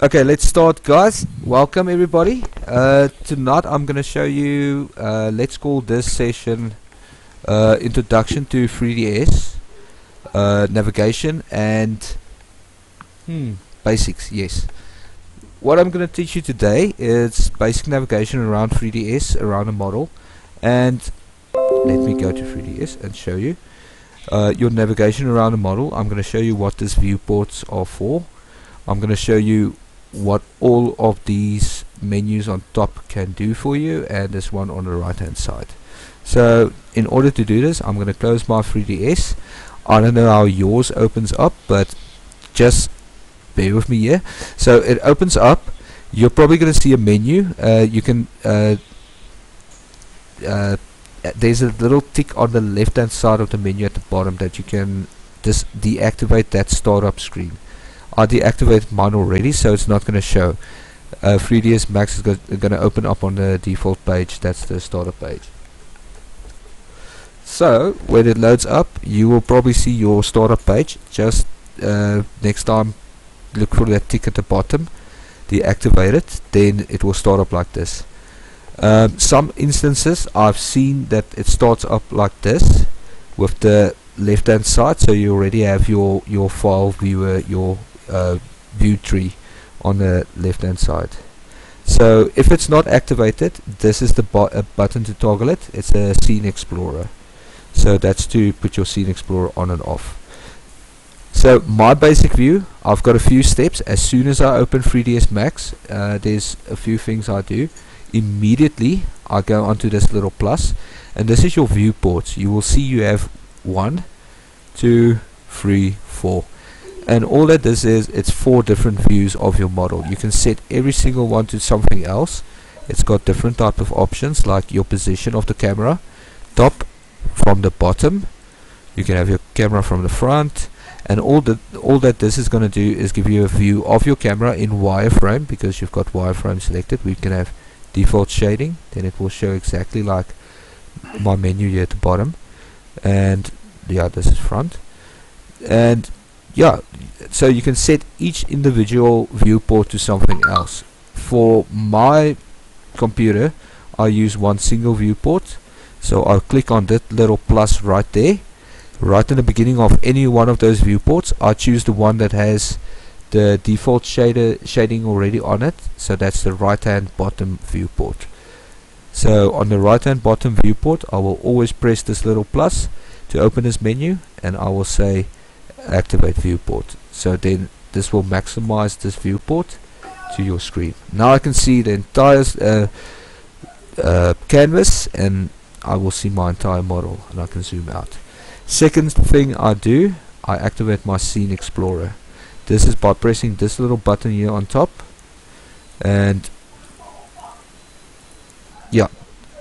Okay, let's start, guys. Welcome everybody. Tonight I'm going to show you, let's call this session Introduction to 3ds Navigation and Basics. Yes. What I'm going to teach you today is basic navigation around 3ds, around a model. And let me go to 3ds and show you your navigation around a model. I'm going to show you what these viewports are for. I'm going to show you what all of these menus on top can do for you, and this one on the right hand side. So in order to do this, I'm going to close my 3ds. I don't know how yours opens up, but just bear with me here. So it opens up. You're probably going to see a menu. You can there's a little tick on the left hand side of the menu at the bottom that you can just deactivate that startup screen. I deactivated mine already, so it's not going to show. 3dsMax is going to open up on the default page. That's the starter page. So when it loads up, you will probably see your startup page. Just next time, look for that tick at the bottom, deactivate it, then it will start up like this. Some instances I've seen that it starts up like this with the left hand side, so you already have your file viewer, your view tree on the left hand side. So if it's not activated, this is the button to toggle it. It's a scene explorer, so that's to put your scene explorer on and off. So my basic view, I've got a few steps. As soon as I open 3dsMax, there's a few things I do. Immediately I go onto this little plus, and this is your viewports. You will see you have 1, 2, 3, 4. And all that this is, it's 4 different views of your model. You can set every single one to something else. It's got different type of options, like your position of the camera, top, from the bottom. You can have your camera from the front, and all that this is going to do is give you a view of your camera in wireframe, because you've got wireframe selected. We can have default shading, then it will show exactly like my menu here at the bottom. And yeah, this is front. And yeah, so you can set each individual viewport to something else. For my computer, I use one single viewport, so I'll click on that little plus right there. Right in the beginning of any one of those viewports, I choose the one that has the default shading already on it, so that's the right hand bottom viewport. So on the right hand bottom viewport, I will always press this little plus to open this menu, and I will say activate viewport. So then this will maximize this viewport to your screen. Now I can see the entire canvas, and I will see my entire model, and I can zoom out. Second thing I do, I activate my scene explorer. This is by pressing this little button here on top, and yeah,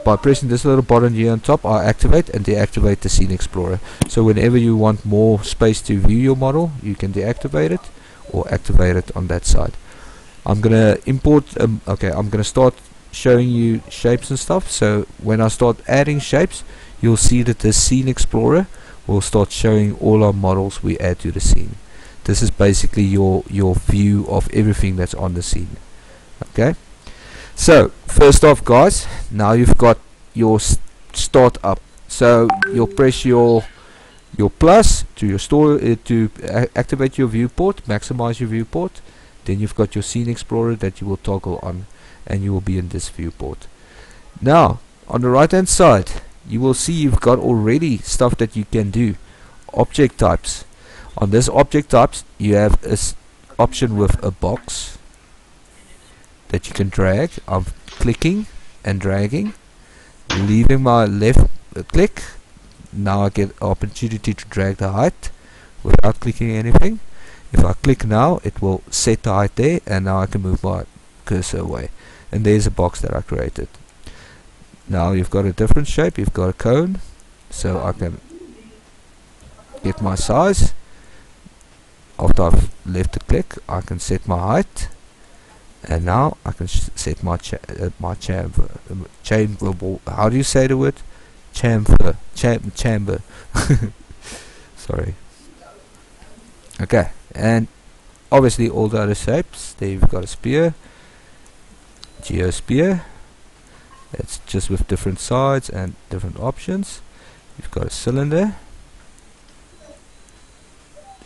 by pressing this little button here on top, I activate and deactivate the scene explorer. So whenever you want more space to view your model, you can deactivate it or activate it on that side. I'm gonna import okay, I'm gonna start showing you shapes and stuff. So when I start adding shapes, you'll see that the scene explorer will start showing all our models we add to the scene. This is basically your view of everything that's on the scene. Okay, so first off, guys, now you've got your start up. So you'll press your plus to your to activate your viewport, maximize your viewport. Then you've got your scene explorer that you will toggle on, and you will be in this viewport. Now on the right hand side, you will see you've got already stuff that you can do. Object types. On this object types, you have this option with a box that you can drag. I'm clicking and dragging, leaving my left click. Now I get opportunity to drag the height without clicking anything. If I click now, it will set the height there, and now I can move my cursor away, and there's a box that I created. Now you've got a different shape. You've got a cone, so I can get my size. After I've left the click, I can set my height, and now I can set my chamfer. How do you say the word? Chamfer. Sorry. Okay, and obviously all the other shapes. There you've got a spear, geosphere. It's just with different sides and different options. You've got a cylinder.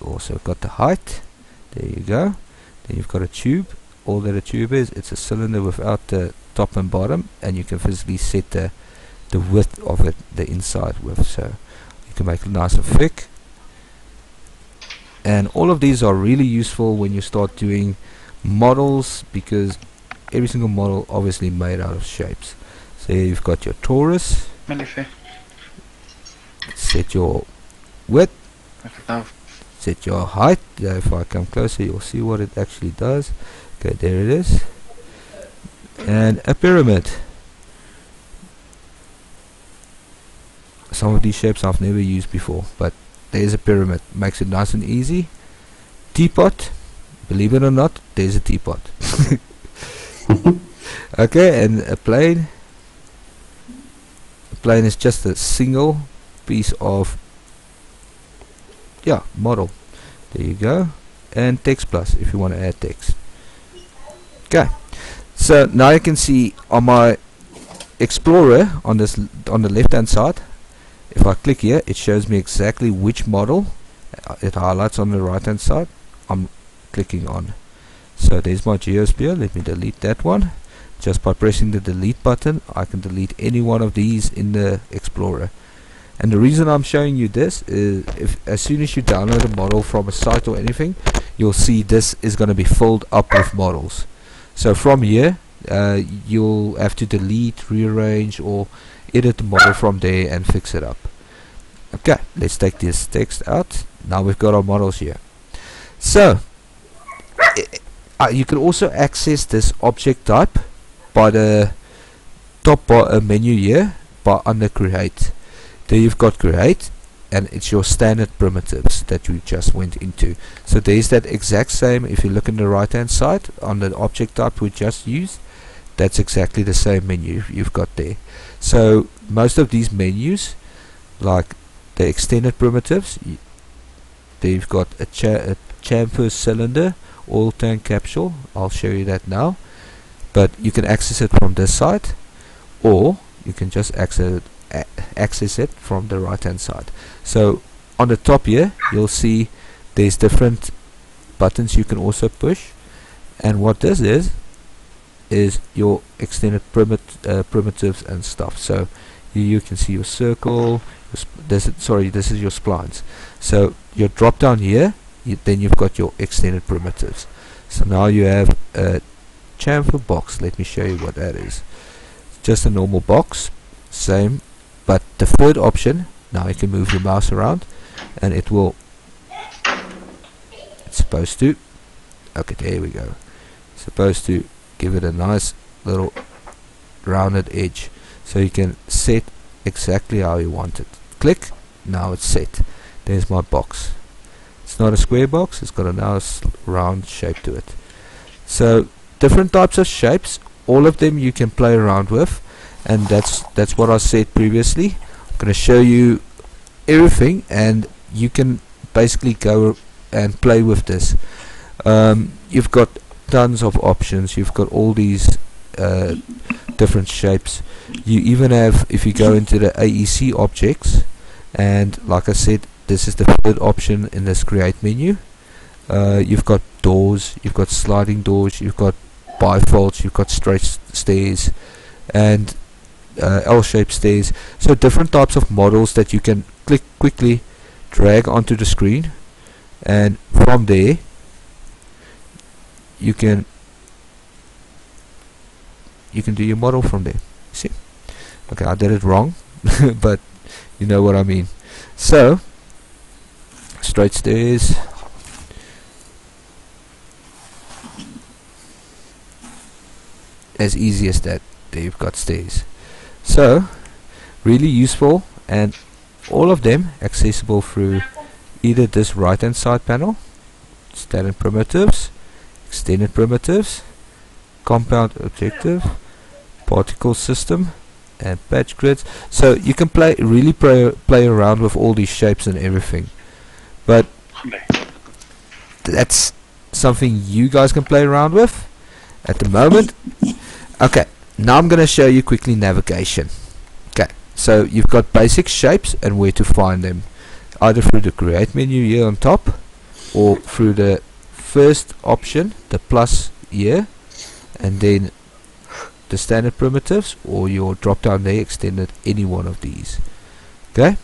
Also got the height. There you go. Then you've got a tube. All that a tube is, it's a cylinder without the top and bottom, and you can physically set the width of it, the inside width, so you can make it nice and thick. And all of these are really useful when you start doing models, because every single model obviously made out of shapes. So here you've got your torus. Set your width. Set your height. If I come closer, you'll see what it actually does. Okay, there it is. And a pyramid. Some of these shapes I've never used before, but there's a pyramid. Makes it nice and easy. Teapot. Believe it or not, there's a teapot. Okay, and a plane. A plane is just a single piece of model. There you go. And text plus if you want to add text. Okay, so now you can see on my Explorer on the left hand side, if I click here, it shows me exactly which model. It highlights on the right hand side I'm clicking on. So there's my geosphere. Let me delete that one. Just by pressing the delete button, I can delete any one of these in the Explorer. And the reason I'm showing you this is, as soon as you download a model from a site or anything, you'll see this is going to be filled up with models. So from here, you'll have to delete, rearrange, or edit the model from there and fix it up. Okay, let's take this text out. Now we've got our models here. So you can also access this object type by the top menu here, by under create. There you've got create, and it's your standard primitives that you just went into. So there's that exact same. If you look in the right hand side on the object type we just used, that's exactly the same menu you've got there. So most of these menus, like the extended primitives, there you've got a chamfer cylinder, oil tank capsule. I'll show you that now, but you can access it from this side, or you can just access it from the right hand side. So on the top here you'll see there's different buttons you can also push, and what this is your extended primitives and stuff. So you can see your circle, this is your splines. So your drop down here, then you've got your extended primitives. So now you have a chamfer box. Let me show you what that is. Just a normal box, same, but the third option, now you can move your mouse around and it's supposed to, okay, there we go, it's supposed to give it a nice little rounded edge, so you can set exactly how you want it. Click, now it's set. There's my box. It's not a square box, it's got a nice round shape to it. So different types of shapes, all of them you can play around with, and that's what I said previously. I'm going to show you everything, and you can basically go and play with this. You've got tons of options. You've got all these different shapes. You even have, if you go into the Aec Objects, and like I said, this is the third option in this create menu. You've got doors, you've got sliding doors, you've got bifolds, you've got straight stairs, and L-shaped stairs. So different types of models that you can quickly drag onto the screen, and from there you can do your model from there. See? Okay, I did it wrong, but you know what I mean. So straight stairs, as easy as that. There you've got stairs. So really useful, and all of them accessible through either this right hand side panel, standard primitives, extended primitives, compound objective, particle system, and patch grids. So you can really play around with all these shapes and everything. But that's something you guys can play around with at the moment. Okay, now I'm going to show you quickly navigation. Okay, so you've got basic shapes and where to find them, either through the create menu here on top, or through the first option, the plus here, and then the standard primitives, or your drop down there extended any one of these. Okay,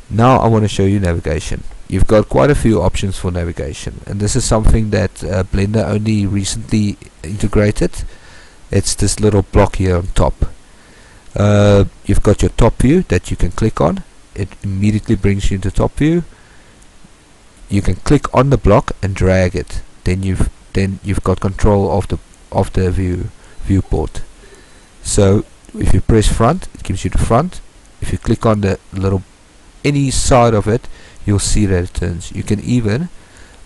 now I want to show you navigation. You've got quite a few options for navigation, and this is something that Blender only recently integrated. It's this little block here on top. You've got your top view that you can click on. It immediately brings you into top view. You can click on the block and drag it. Then you've got control of the viewport. So if you press front, it gives you the front. If you click on the little any side of it, you'll see that it turns. You can even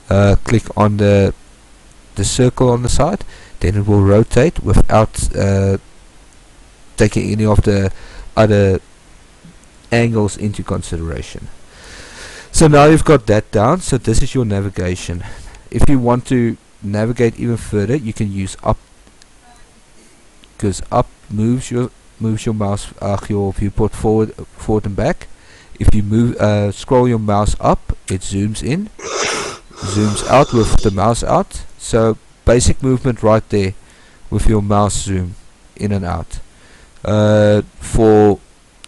click on the circle on the side, then it will rotate without taking any of the other angles into consideration. So now you've got that down. So this is your navigation. If you want to navigate even further, you can use up, because up moves your mouse, your viewport forward and back. If you move scroll your mouse up, it zooms in, zooms out with the mouse out. So basic movement right there with your mouse zoom in and out. For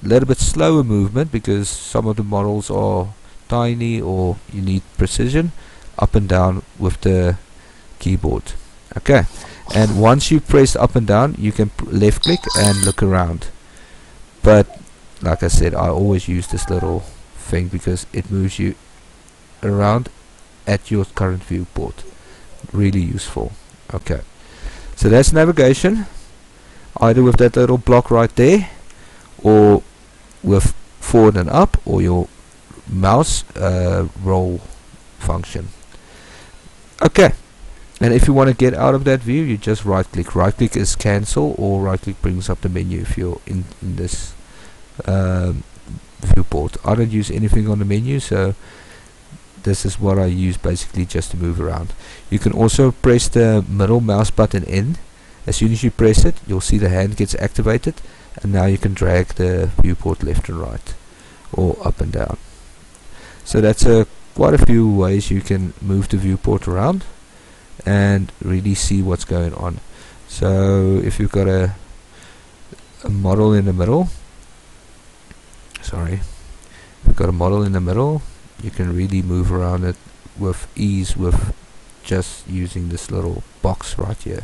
a little bit slower movement, because some of the models are tiny or you need precision, up and down with the keyboard. Okay, and once you press up and down, you can left click and look around. But like I said, I always use this little thing because it moves you around at your current viewport. Really useful. Okay, so that's navigation, either with that little block right there, or with forward and up, or your mouse roll function. Okay, and if you want to get out of that view, you just right click. Right click is cancel, or right click brings up the menu if you're in this viewport. I don't use anything on the menu, so this is what I use basically just to move around. You can also press the middle mouse button in. As soon as you press it, you'll see the hand gets activated, and now you can drag the viewport left and right, or up and down. So that's quite a few ways you can move the viewport around and really see what's going on. So if you've got a model in the middle, you can really move around it with ease with just using this little box right here.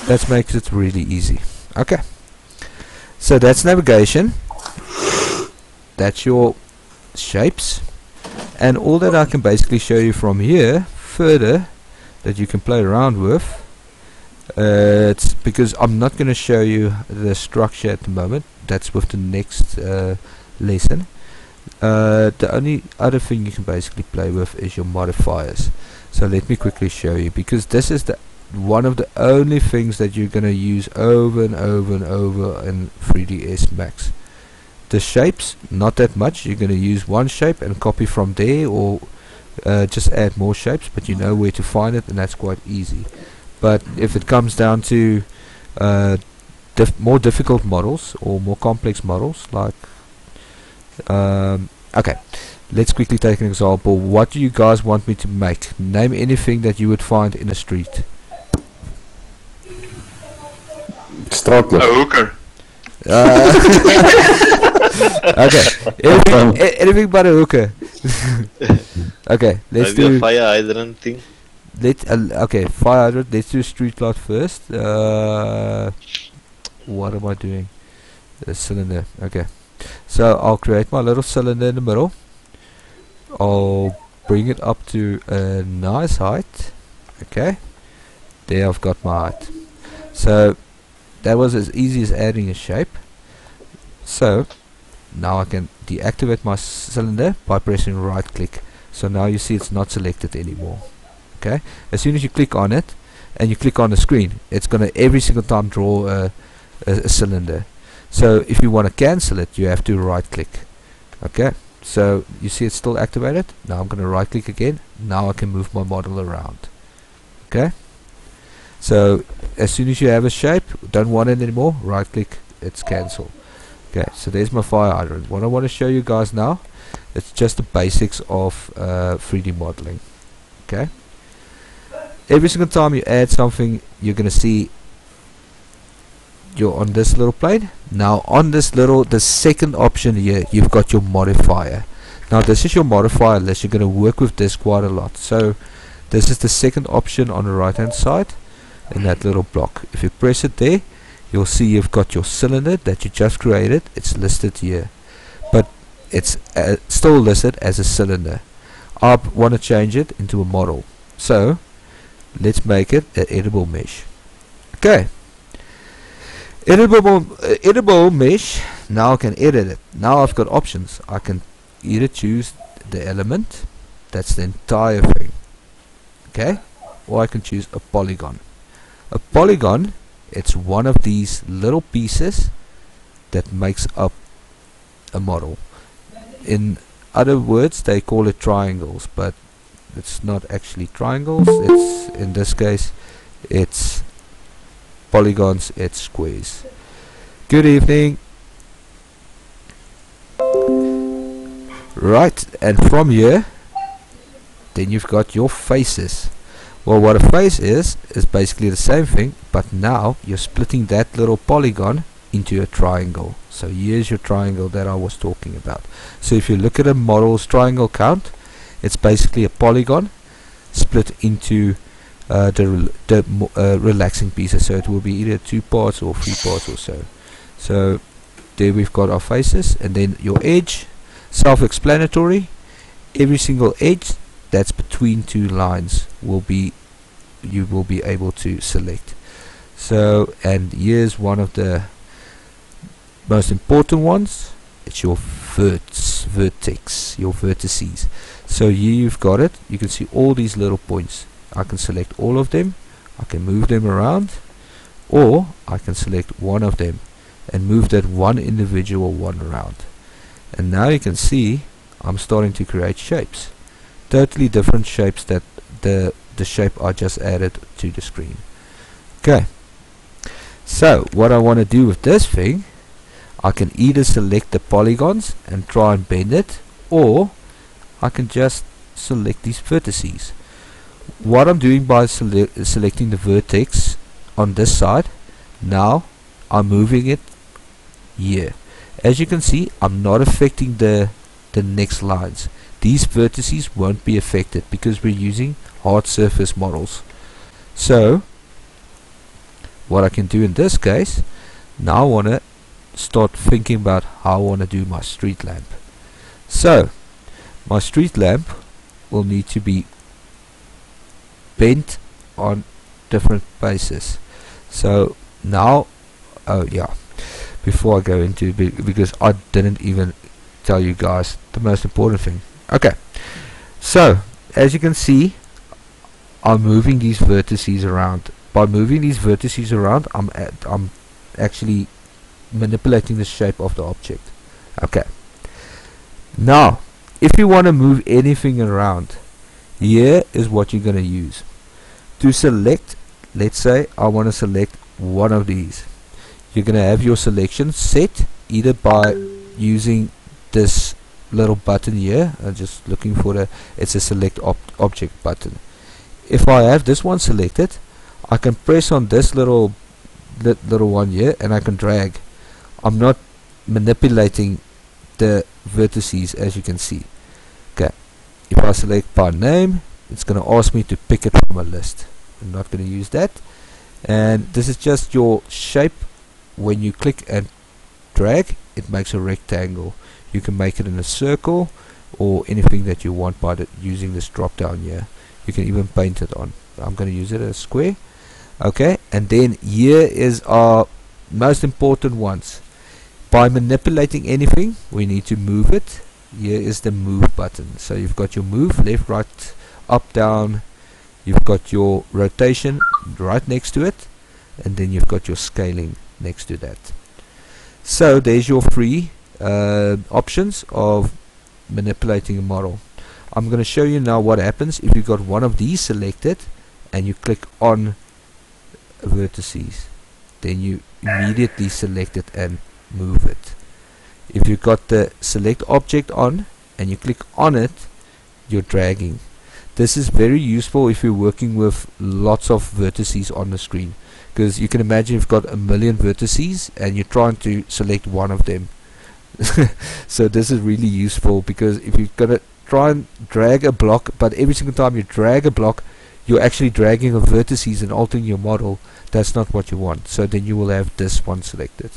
That makes it really easy. Okay, so that's navigation, that's your shapes, and all that I can basically show you from here further that you can play around with. It's because I'm not going to show you the structure at the moment. That's with the next lesson. The only other thing you can basically play with is your modifiers. So let me quickly show you, because this is one of the only things that you're going to use over and over and over in 3dsMax. The shapes, not that much. You're going to use one shape and copy from there, or just add more shapes, but you know where to find it, and that's quite easy. But if it comes down to more difficult models or more complex models, like okay, let's quickly take an example. What do you guys want me to make? Name anything that you would find in a street. Straatlig. A hooker. Okay, anything but a hooker. Okay, let's Maybe do a fire hydrant thing. okay, fire hydrant. Let's do street light first. What am I doing? The cylinder. Okay, so I'll create my little cylinder in the middle. I'll bring it up to a nice height. Okay, there I've got my height. So that was as easy as adding a shape. So now I can deactivate my cylinder by pressing right click. So now you see it's not selected anymore. Okay, as soon as you click on it and you click on the screen, it's gonna every single time draw a cylinder. So if you want to cancel it, you have to right click. Okay, So you see it's still activated. Now I'm going to right click again. Now I can move my model around. Okay, so as soon as you have a shape, don't want it anymore, right click, it's cancel. Okay, so there's my fire hydrant. What I want to show you guys now, it's just the basics of 3D modeling. Okay, every single time you add something, you're going to see you're on this little plane. Now on this little, the second option here, you've got your modifier. Now this is your modifier list. You're going to work with this quite a lot. So this is the second option on the right hand side in that little block. If you press it there, you'll see you've got your cylinder that you just created. It's listed here, but it's still listed as a cylinder. I want to change it into a model, so let's make it an editable mesh. Okay, editable mesh. Now I can edit it. Now I've got options. I can either choose the element, that's the entire thing, okay, or I can choose a polygon. A polygon, it's one of these little pieces that makes up a model. In other words, they call it triangles, but it's not actually triangles. It's, in this case, it's polygons, it's squares. Good evening. Right, and from here, then you've got your faces. Well, what a face is basically the same thing, but now you're splitting that little polygon into a triangle. So here's your triangle that I was talking about. So if you look at a model's triangle count, it's basically a polygon split into the relaxing pieces. So it will be either 2 parts or 3 parts or so. So there we've got our faces, and then your edge, self-explanatory. Every single edge that's between 2 lines will be, you will be able to select. So, and here's one of the most important ones. It's your vertex, your vertices. So here you've got it. You can see all these little points. I can select all of them, I can move them around, or I can select one of them and move that one individual one around. And now you can see I'm starting to create shapes, totally different shapes that the shape I just added to the screen. Okay, so what I want to do with this thing, I can either select the polygons and try and bend it, or I can just select these vertices. What I'm doing by selecting the vertex on this side, now I'm moving it here. As you can see, I'm not affecting the next lines. These vertices won't be affected because we're using hard surface models. So what I can do in this case, now I want to start thinking about how I want to do my street lamp. So my street lamp will need to be bent on different bases. So now, oh yeah, before I go into, because I didn't even tell you guys the most important thing. Okay, so as you can see, I'm moving these vertices around. By moving these vertices around, I'm actually manipulating the shape of the object. Okay, now if you want to move anything around, here is what you're going to use. To select, let's say I want to select one of these. You're going to have your selection set either by using this little button here. I'm just looking for it's a select object button. If I have this one selected, I can press on this little one here and I can drag. I'm not manipulating the vertices, as you can see. Okay, if I select by name, it's going to ask me to pick it from a list. I'm not going to use that. And this is just your shape. When you click and drag, it makes a rectangle. You can make it in a circle or anything that you want by using this drop down here. You can even paint it on. I'm going to use it as a square. Okay, and then here is our most important ones. By manipulating anything, we need to move it. Here is the move button. So you've got your move, left, right, up, down. You've got your rotation right next to it, and then you've got your scaling next to that. So there's your 3 options of manipulating a model. I'm going to show you now what happens if you've got one of these selected and you click on vertices. Then you immediately select it and move it. If you've got the select object on and you click on it, you're dragging. This is very useful if you're working with lots of vertices on the screen, because you can imagine you've got a million vertices and you're trying to select one of them. So this is really useful, because if you're going to try and drag a block, but every single time you drag a block you're actually dragging a vertices and altering your model, that's not what you want. So then you will have this one selected.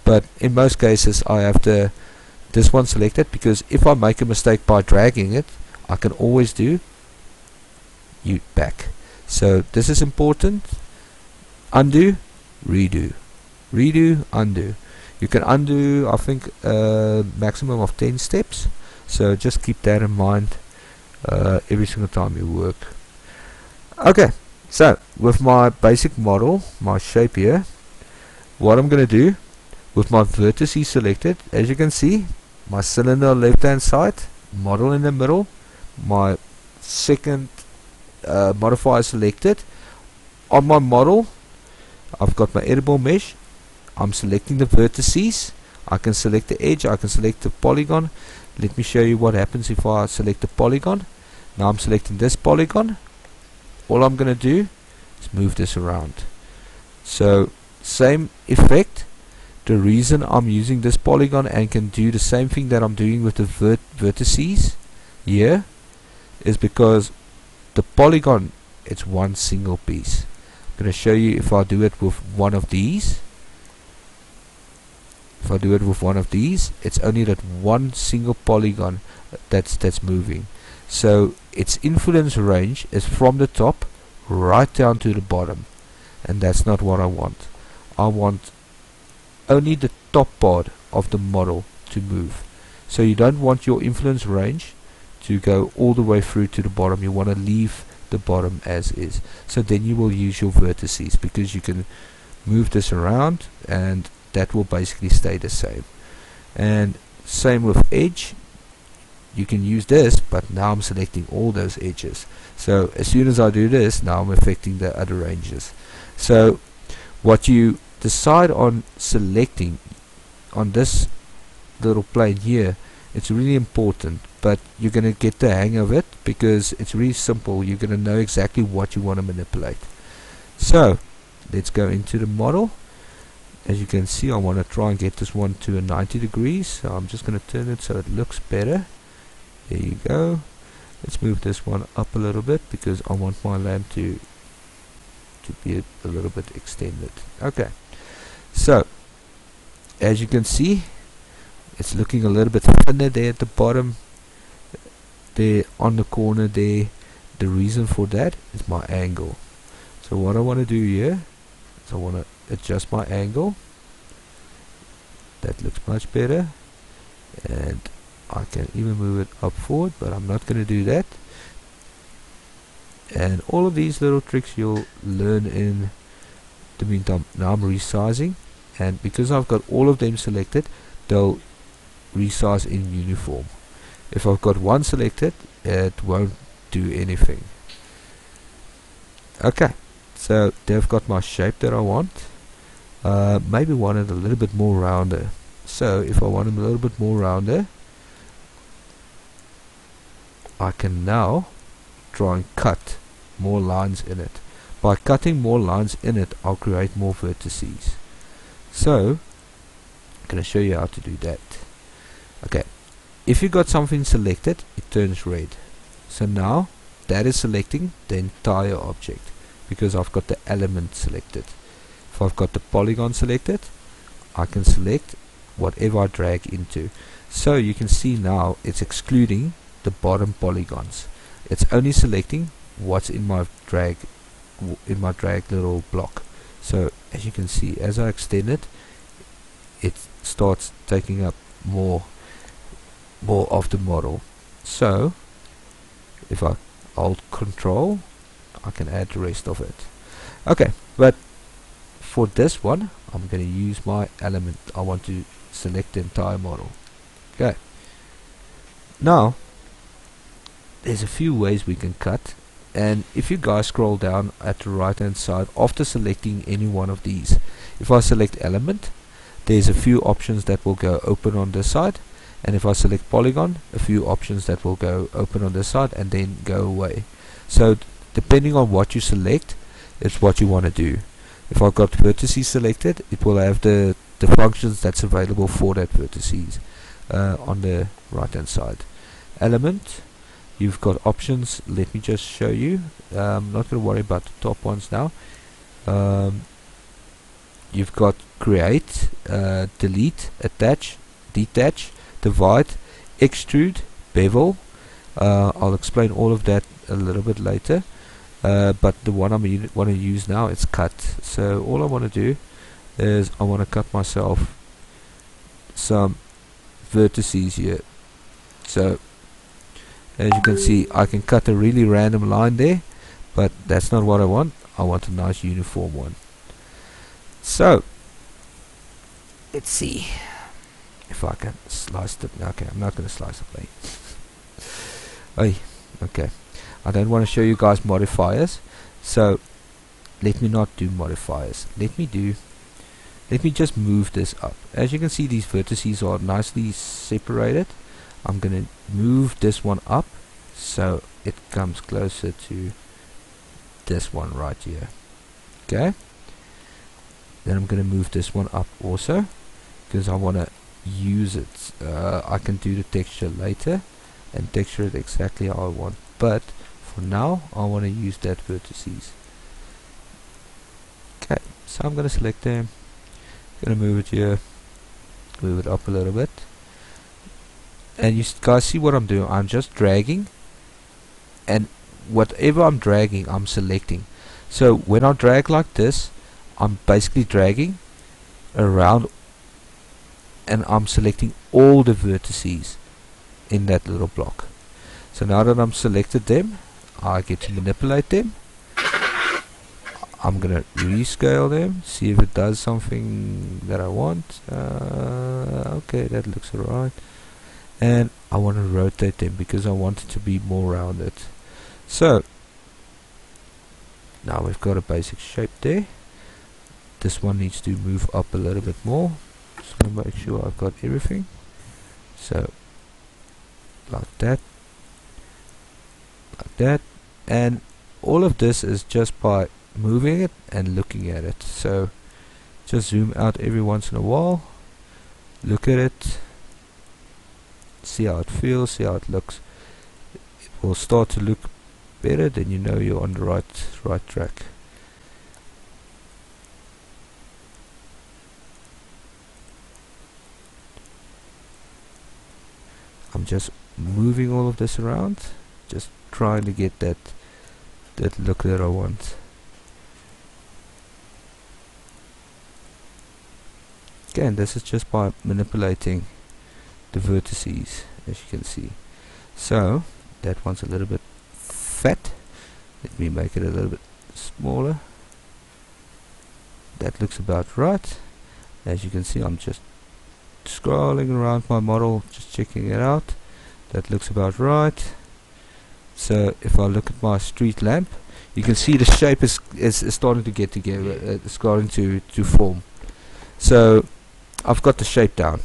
But in most cases I have this one selected, because if I make a mistake by dragging it, I can always do back. So this is important. Undo, redo, redo, undo. You can undo, I think, maximum of 10 steps. So just keep that in mind every single time you work. Okay, so with my basic model, my shape here, what I'm going to do with my vertices selected, as you can see, my cylinder on left hand side, model in the middle, my second modifier selected. On my model I've got my editable mesh. I'm selecting the vertices. I can select the edge, I can select the polygon. Let me show you what happens if I select the polygon. Now I'm selecting this polygon. All I'm going to do is move this around. So same effect. The reason I'm using this polygon and can do the same thing that I'm doing with the vertices here is because the polygon, it's one single piece. I'm going to show you if I do it with one of these. If I do it with one of these, it's only that one single polygon that's moving. So its influence range is from the top right down to the bottom, and that's not what I want. I want only the top part of the model to move. So you don't want your influence range to go all the way through to the bottom. You want to leave the bottom as is. So then you will use your vertices, because you can move this around and that will basically stay the same. And same with edge. You can use this, but now I'm selecting all those edges. So as soon as I do this, now I'm affecting the other ranges. So what you decide on selecting on this little plane here, it's really important, but you're going to get the hang of it because it's really simple. You're going to know exactly what you want to manipulate. So let's go into the model. As you can see, I want to try and get this one to a 90 degrees, so I'm just going to turn it so it looks better. There you go. Let's move this one up a little bit because I want my lamp to be a little bit extended. Okay, so as you can see, it's looking a little bit thinner there at the bottom, there on the corner there. The reason for that is my angle. So what I want to do here is I want to adjust my angle. That looks much better, and I can even move it up forward, but I'm not going to do that. And all of these little tricks you'll learn in the meantime. Now I'm resizing, and because I've got all of them selected, they'll resize in uniform. If I've got one selected, it won't do anything. Okay, so they've got my shape that I want. Maybe want it a little bit more rounder. So if I want them a little bit more rounder, I can now try and cut more lines in it. By cutting more lines in it, I'll create more vertices. So I'm going to show you how to do that. Okay, if you got something selected, it turns red. So now that is selecting the entire object because I've got the element selected. If I've got the polygon selected, I can select whatever I drag into. So you can see now it's excluding the bottom polygons. It's only selecting what's in my drag little block. So as you can see, as I extend it, it starts taking up more of the model. So if I hold Control, I can add the rest of it. Okay, but for this one, I'm going to use my element. I want to select the entire model. Okay, Now there's a few ways we can cut, and if you guys scroll down at the right hand side after selecting any one of these, if I select element, there's a few options that will go open on this side, and if I select polygon, a few options that will go open on this side and then go away. So depending on what you select, it's what you want to do. If I've got vertices selected, it will have the functions that's available for that vertices on the right hand side. Element, you've got options. Let me just show you. I'm not going to worry about the top ones now. You've got create, delete, attach, detach, divide, extrude, bevel. I'll explain all of that a little bit later, but the one I want to use now is cut. So all I want to do is I want to cut myself some vertices here. So as you can see, I can cut a really random line there, but that's not what I want. I want a nice uniform one. So let's see if I can slice it. Okay, I'm not going to slice the plane. Okay, I don't want to show you guys modifiers, so let me not do modifiers. Let me just move this up. As you can see, these vertices are nicely separated. I'm going to move this one up so it comes closer to this one right here. Okay, then I'm going to move this one up also because I want to use it. I can do the texture later and texture it exactly how I want, but for now I want to use that vertices. Okay, so I'm going to select them, going to move it here, move it up a little bit, and you guys see what I'm doing. I'm just dragging, and whatever I'm dragging I'm selecting. So when I drag like this, I'm basically dragging around and I'm selecting all the vertices in that little block. So now that I'm selected them, I get to manipulate them. I'm gonna rescale them, see if it does something that I want. Okay, that looks alright. And I want to rotate them because I want it to be more rounded. So now we've got a basic shape there. This one needs to move up a little bit more, so make sure I've got everything. So like that, and all of this is just by moving it and looking at it. So just zoom out every once in a while, look at it, see how it feels, see how it looks. It will start to look better, then you know you're on the right track. I'm just moving all of this around, just trying to get that look that I want. Again, this is just by manipulating the vertices, as you can see. So that one's a little bit fat. Let me make it a little bit smaller. That looks about right. As you can see, I'm just scrolling around my model, just checking it out. That looks about right. So if I look at my street lamp, you can see the shape is starting to get together. It's starting to form. So I've got the shape down.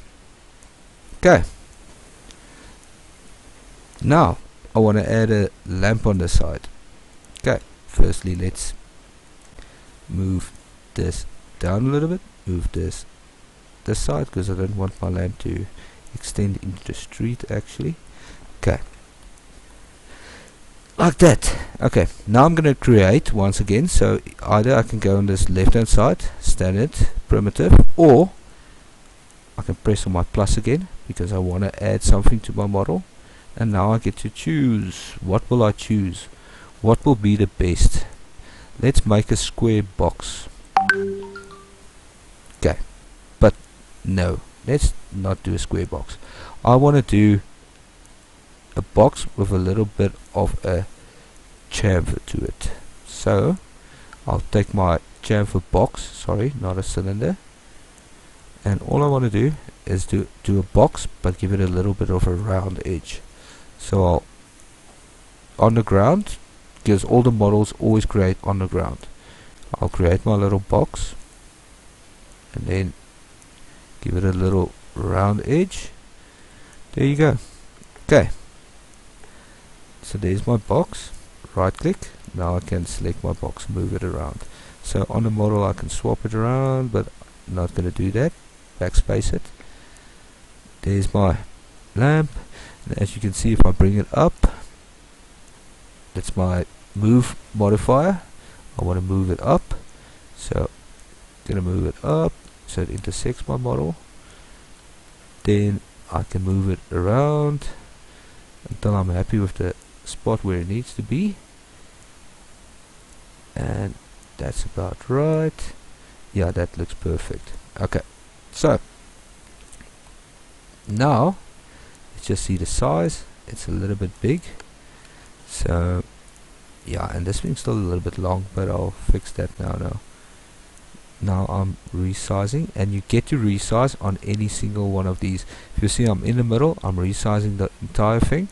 Okay, now I want to add a lamp on the side. Okay, firstly let's move this down a little bit, move this side because I don't want my lamp to extend into the street actually. Okay, like that. Okay, now I'm going to create once again. So either I can go on this left hand side, standard, primitive, or I can press on my plus again because I want to add something to my model. And now I get to choose. What will I choose? What will be the best? Let's make a square box. Okay, but no, let's not do a square box. I want to do a box with a little bit of a chamfer to it. So I'll take my chamfer box, sorry, not a cylinder, and all I want to do is do a box but give it a little bit of a round edge. So I'll, on the ground, because all the models always create on the ground, I'll create my little box and then give it a little round edge. There you go. Okay, so there's my box. Right click, now I can select my box, move it around. So on the model I can swap it around, but I'm not going to do that. Backspace it. There's my lamp, and as you can see, if I bring it up, that's my move modifier. I want to move it up, so I'm going to move it up so it intersects my model. Then I can move it around until I'm happy with the spot where it needs to be, and that's about right. Yeah, that looks perfect. Okay, so now let's just see the size. It's a little bit big, so yeah, and this thing's still a little bit long, but I'll fix that now. Now I'm resizing, and you get to resize on any single one of these. If you see I'm in the middle, I'm resizing the entire thing.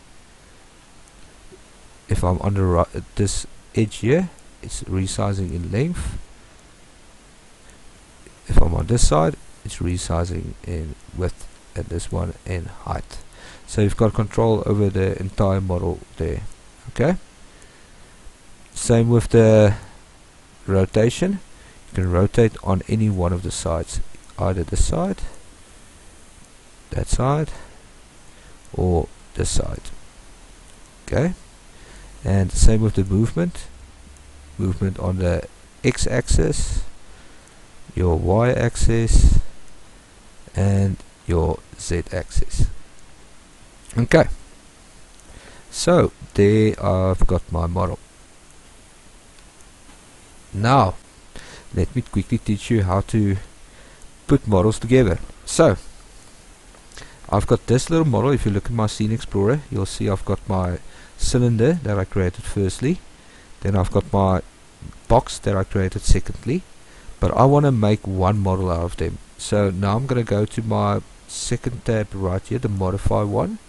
If I'm on the this edge here, it's resizing in length. If I'm on this side, it's resizing in width, and this one in height. So you've got control over the entire model there. Okay, same with the rotation. You can rotate on any one of the sides, either this side, that side, or this side. Okay, and same with the movement on the x-axis, your y-axis, and your z-axis. Okay, so there I've got my model. Now let me quickly teach you how to put models together. So I've got this little model. If you look at my Scene Explorer, you'll see I've got my cylinder that I created firstly, then I've got my box that I created secondly, but I want to make one model out of them. So now I'm going to go to my second tab right here, the modify one.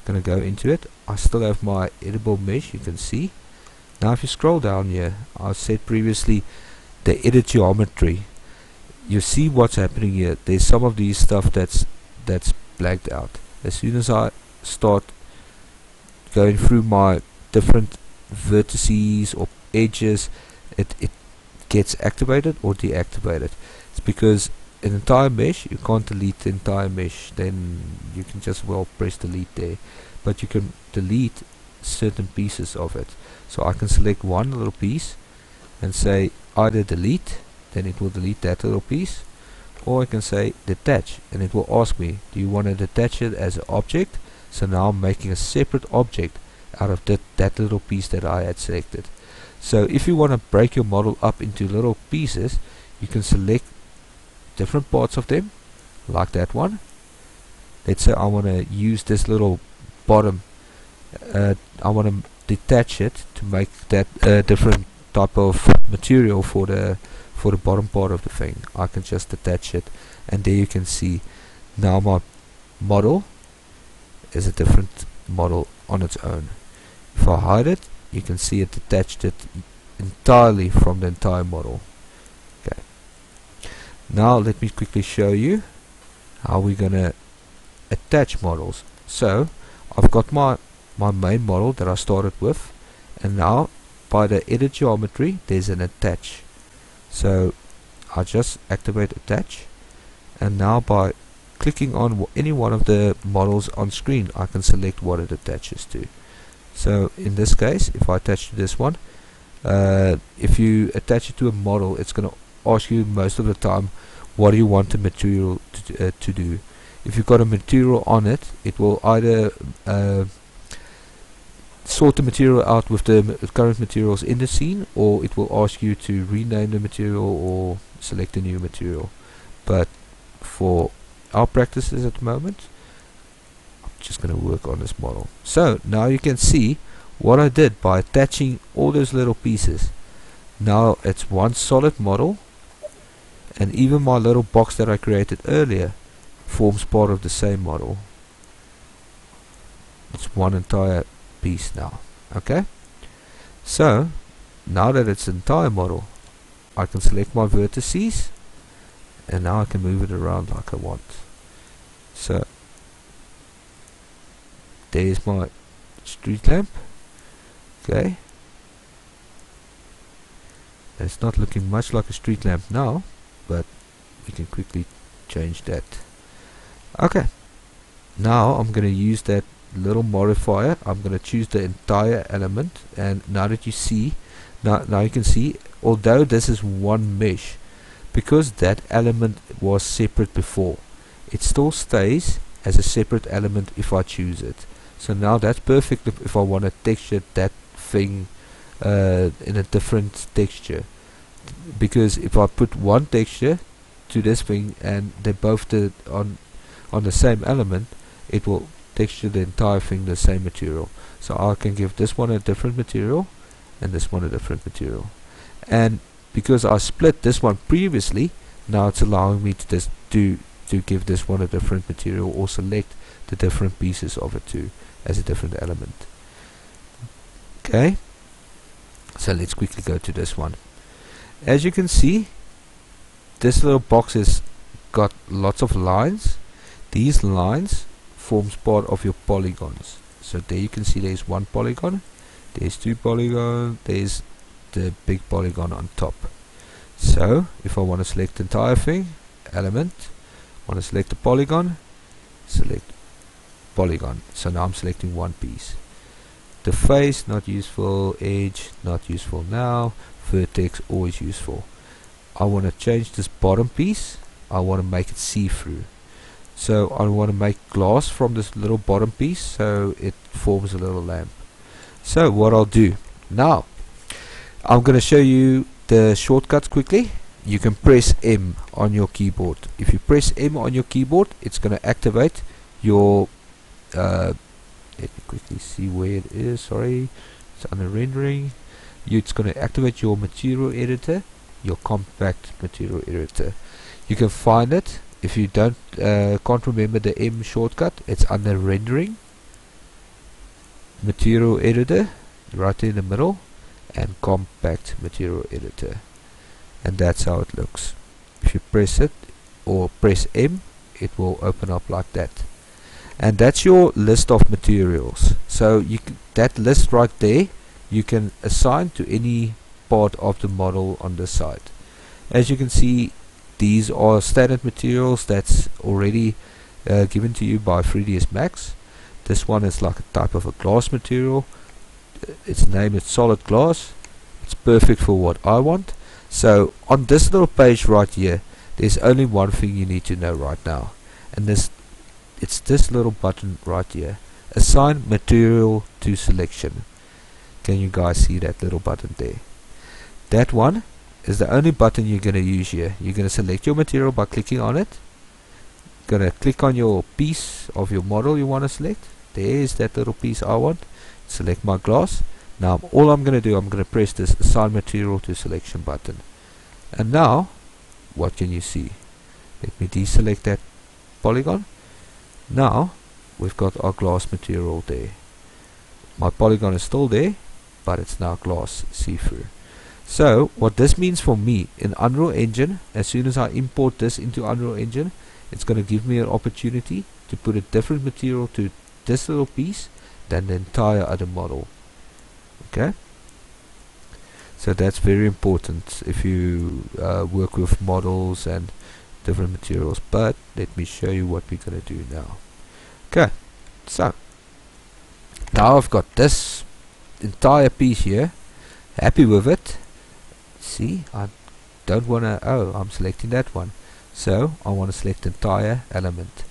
Going to go into it. I still have my editable mesh, you can see. Now if you scroll down here, I said previously the edit geometry, you see what's happening here. There's some of these stuff that's blacked out. As soon as I start going through my different vertices or edges, it gets activated or deactivated. It's because an entire mesh, you can't delete the entire mesh, then you can just well press delete there, but you can delete certain pieces of it. So I can select one little piece and say either delete, then it will delete that little piece, or I can say detach, and it will ask me, do you want to detach it as an object? So now I'm making a separate object out of that little piece that I had selected. So if you want to break your model up into little pieces, you can select different parts of them, like that one. Let's say I want to use this little bottom, I want to detach it to make that different type of material for the bottom part of the thing. I can just detach it, and there you can see now my model is a different model on its own. If I hide it, you can see it detached it entirely from the entire model. Okay, now let me quickly show you how we're gonna attach models. So I've got my main model that I started with, and now by the edit geometry there's an attach. So I just activate attach, and now by clicking on any one of the models on screen, I can select what it attaches to. So in this case, if I attach to this one, if you attach it to a model, it's going to ask you most of the time, what do you want the material to do? If you've got a material on it, it will either sort the material out with the current materials in the scene, or it will ask you to rename the material or select a new material. But for our practices at the moment, I'm just going to work on this model. So now you can see what I did by attaching all those little pieces. Now it's one solid model, and even my little box that I created earlier forms part of the same model. It's one entire piece now. Okay, so now that it's an entire model, I can select my vertices, and now I can move it around like I want. So there's my street lamp. Okay, it's not looking much like a street lamp now, but we can quickly change that. Okay, now I'm going to use that little modifier. I'm going to choose the entire element, and now that you see, now you can see, although this is one mesh, because that element was separate before, it still stays as a separate element if I choose it. So now that's perfect if I want to texture that thing in a different texture, because if I put one texture to this thing and they both did on the same element, it will texture the entire thing the same material. So I can give this one a different material and this one a different material, and because I split this one previously, now it's allowing me to just to give this one a different material, or select the different pieces of it too as a different element. Okay, so let's quickly go to this one. As you can see, this little box has got lots of lines. These lines forms part of your polygons. So there you can see there's one polygon, there's two polygons, there's the big polygon on top. So if I want to select the entire thing, element, want to select the polygon, select polygon. So now I'm selecting one piece. The face, not useful. Edge, not useful now. Vertex, always useful. I want to change this bottom piece. I want to make it see-through. So I want to make glass from this little bottom piece, so it forms a little lamp. So what I'll do now, I'm going to show you the shortcuts quickly. You can press M on your keyboard. If you press M on your keyboard, it's going to activate your let me quickly see where it is. Sorry, it's under rendering. It's going to activate your material editor, your compact material editor. You can find it. If you can't remember the M shortcut, it's under rendering, material editor, right in the middle, and compact material editor, and that's how it looks. If you press it or press M, it will open up like that, and that's your list of materials. So that list right there you can assign to any part of the model on this side. As you can see, these are standard materials that's already given to you by 3dsMax. This one is like a type of a glass material. Its name is solid glass. It's perfect for what I want. So on this little page right here, there's only one thing you need to know right now, and it's this little button right here, assign material to selection. Can you guys see that little button there? That one is the only button you're going to use here. You're going to select your material by clicking on it. Going to click on your piece of your model you want to select. There's that little piece I want. Select my glass. Now all I'm going to do, I'm going to press this assign material to selection button, and now what can you see? Let me deselect that polygon. Now we've got our glass material there. My polygon is still there, but it's now glass see-through. So what this means for me in Unreal Engine, as soon as I import this into Unreal Engine, it's going to give me an opportunity to put a different material to this little piece than the entire other model. Okay, so that's very important if you work with models and different materials. But let me show you what we're going to do now. Okay, so now I've got this entire piece here, happy with it. See, I don't want to, I'm selecting that one, so I want to select the entire element.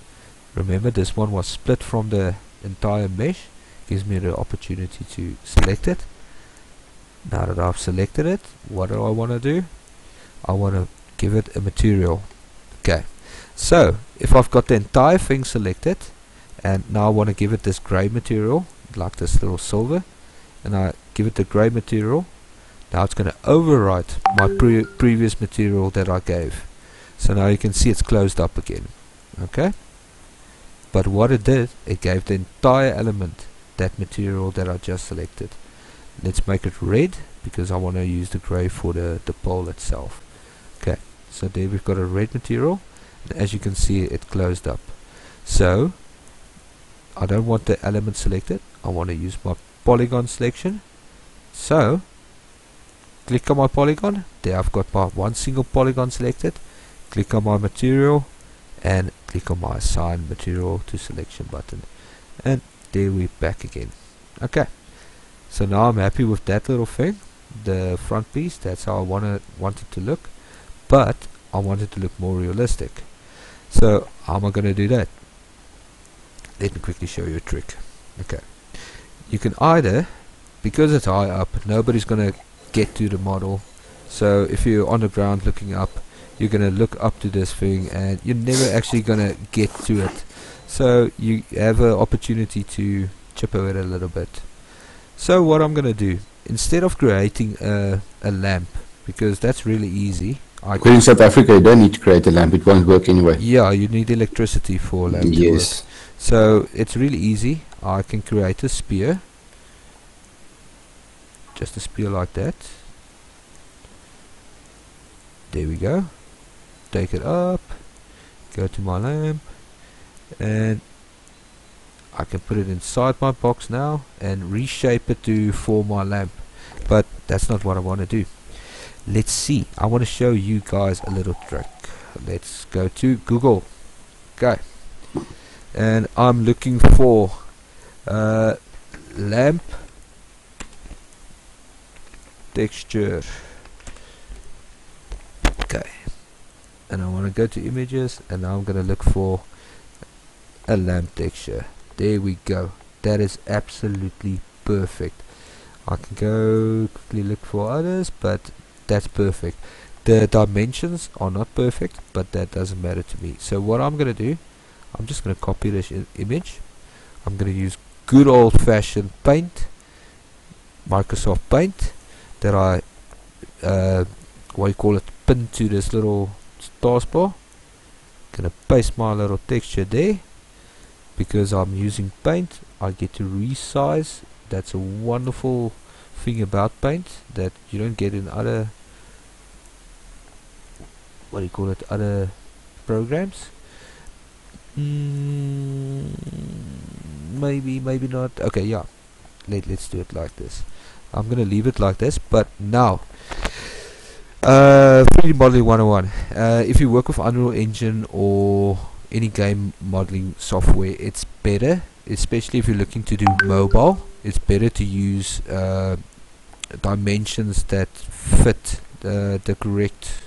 Remember, this one was split from the entire mesh, gives me the opportunity to select it. Now that I've selected it, what do I want to do? I want to give it a material. Okay, so if I've got the entire thing selected, and now I want to give it this grey material, like this little silver, and I give it the grey material, now it's going to overwrite my previous material that I gave. So now you can see it's closed up again. Okay, but what it did, it gave the entire element that material that I just selected. Let's make it red because I want to use the gray for the pole itself. Okay, so there we've got a red material, and as you can see it closed up. So I don't want the element selected, I want to use my polygon selection. So click on my polygon, there I've got my one single polygon selected. Click on my material and click on my assign material to selection button, and there we're back again. Okay, so now I'm happy with that little thing, the front piece. That's how I want it to look, but I want it to look more realistic. So how am I going to do that? Let me quickly show you a trick. Okay, you can either, because it's high up, nobody's going to get to the model. So if you're on the ground looking up, you're going to look up to this thing and you're never actually going to get to it. So you have an opportunity to chip away a little bit. So what I'm going to do, instead of creating a lamp, because that's really easy. Because in South Africa you don't need to create a lamp, it won't work anyway. Yeah, you need electricity for a lamp to work. So it's really easy. I can create a spear. Just a spear like that. There we go. Take it up, go to my lamp, and I can put it inside my box now and reshape it to form my lamp. But that's not what I want to do. Let's see. I want to show you guys a little trick. Let's go to Google. Okay, and I'm looking for lamp texture. Okay, and I want to go to images, and now I'm going to look for a lamp texture. There we go. That is absolutely perfect. I can go quickly look for others, but that's perfect. The dimensions are not perfect, but that doesn't matter to me. So what I'm going to do, I'm just going to copy this image. I'm going to use good old-fashioned Paint, Microsoft Paint, that I pin to this little taskbar. Gonna paste my little texture there. Because I'm using Paint, I get to resize. That's a wonderful thing about Paint that you don't get in other other programs. Maybe not. Okay, yeah, let's do it like this. I'm gonna leave it like this. But now 3D modeling 101. If you work with Unreal Engine or any game modeling software, it's better, especially if you're looking to do mobile, it's better to use dimensions that fit the correct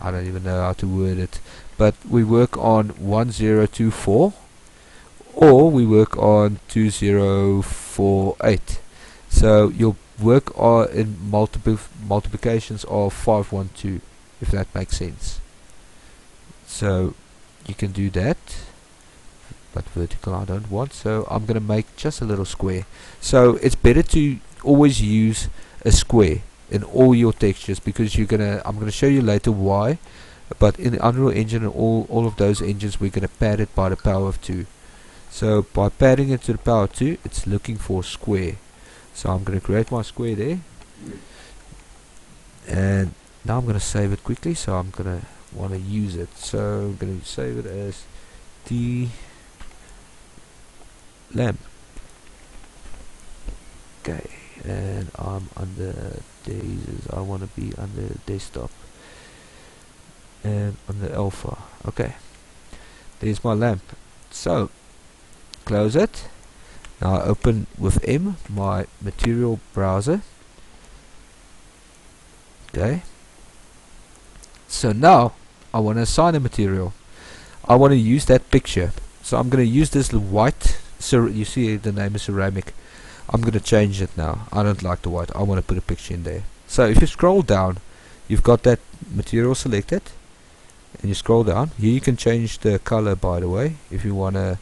I don't even know how to word it, but we work on 1024 or we work on 2048. So you'll work in multiplications of 512, if that makes sense. So you can do that, but vertical I don't want, so I'm going to make just a little square. So it's better to always use a square in all your textures, because I'm going to show you later why, but in Unreal Engine and all of those engines, we're going to pad it by the power of 2. So by padding it to the power of 2, it's looking for a square. So I'm going to create my square there, and now I'm going to save it quickly. So I'm going to want to use it, so I'm going to save it as the lamp. Okay, and I'm under daisies. I want to be under desktop and on the alpha. Okay, there's my lamp. So close it. Now I open with M my material browser. Okay, so now I want to assign a material. I want to use that picture, so I'm going to use this white. So you see the name is ceramic. I'm going to change it now. I don't like the white, I want to put a picture in there. So if you scroll down, you've got that material selected, and you scroll down here, you can change the color, by the way. If you want to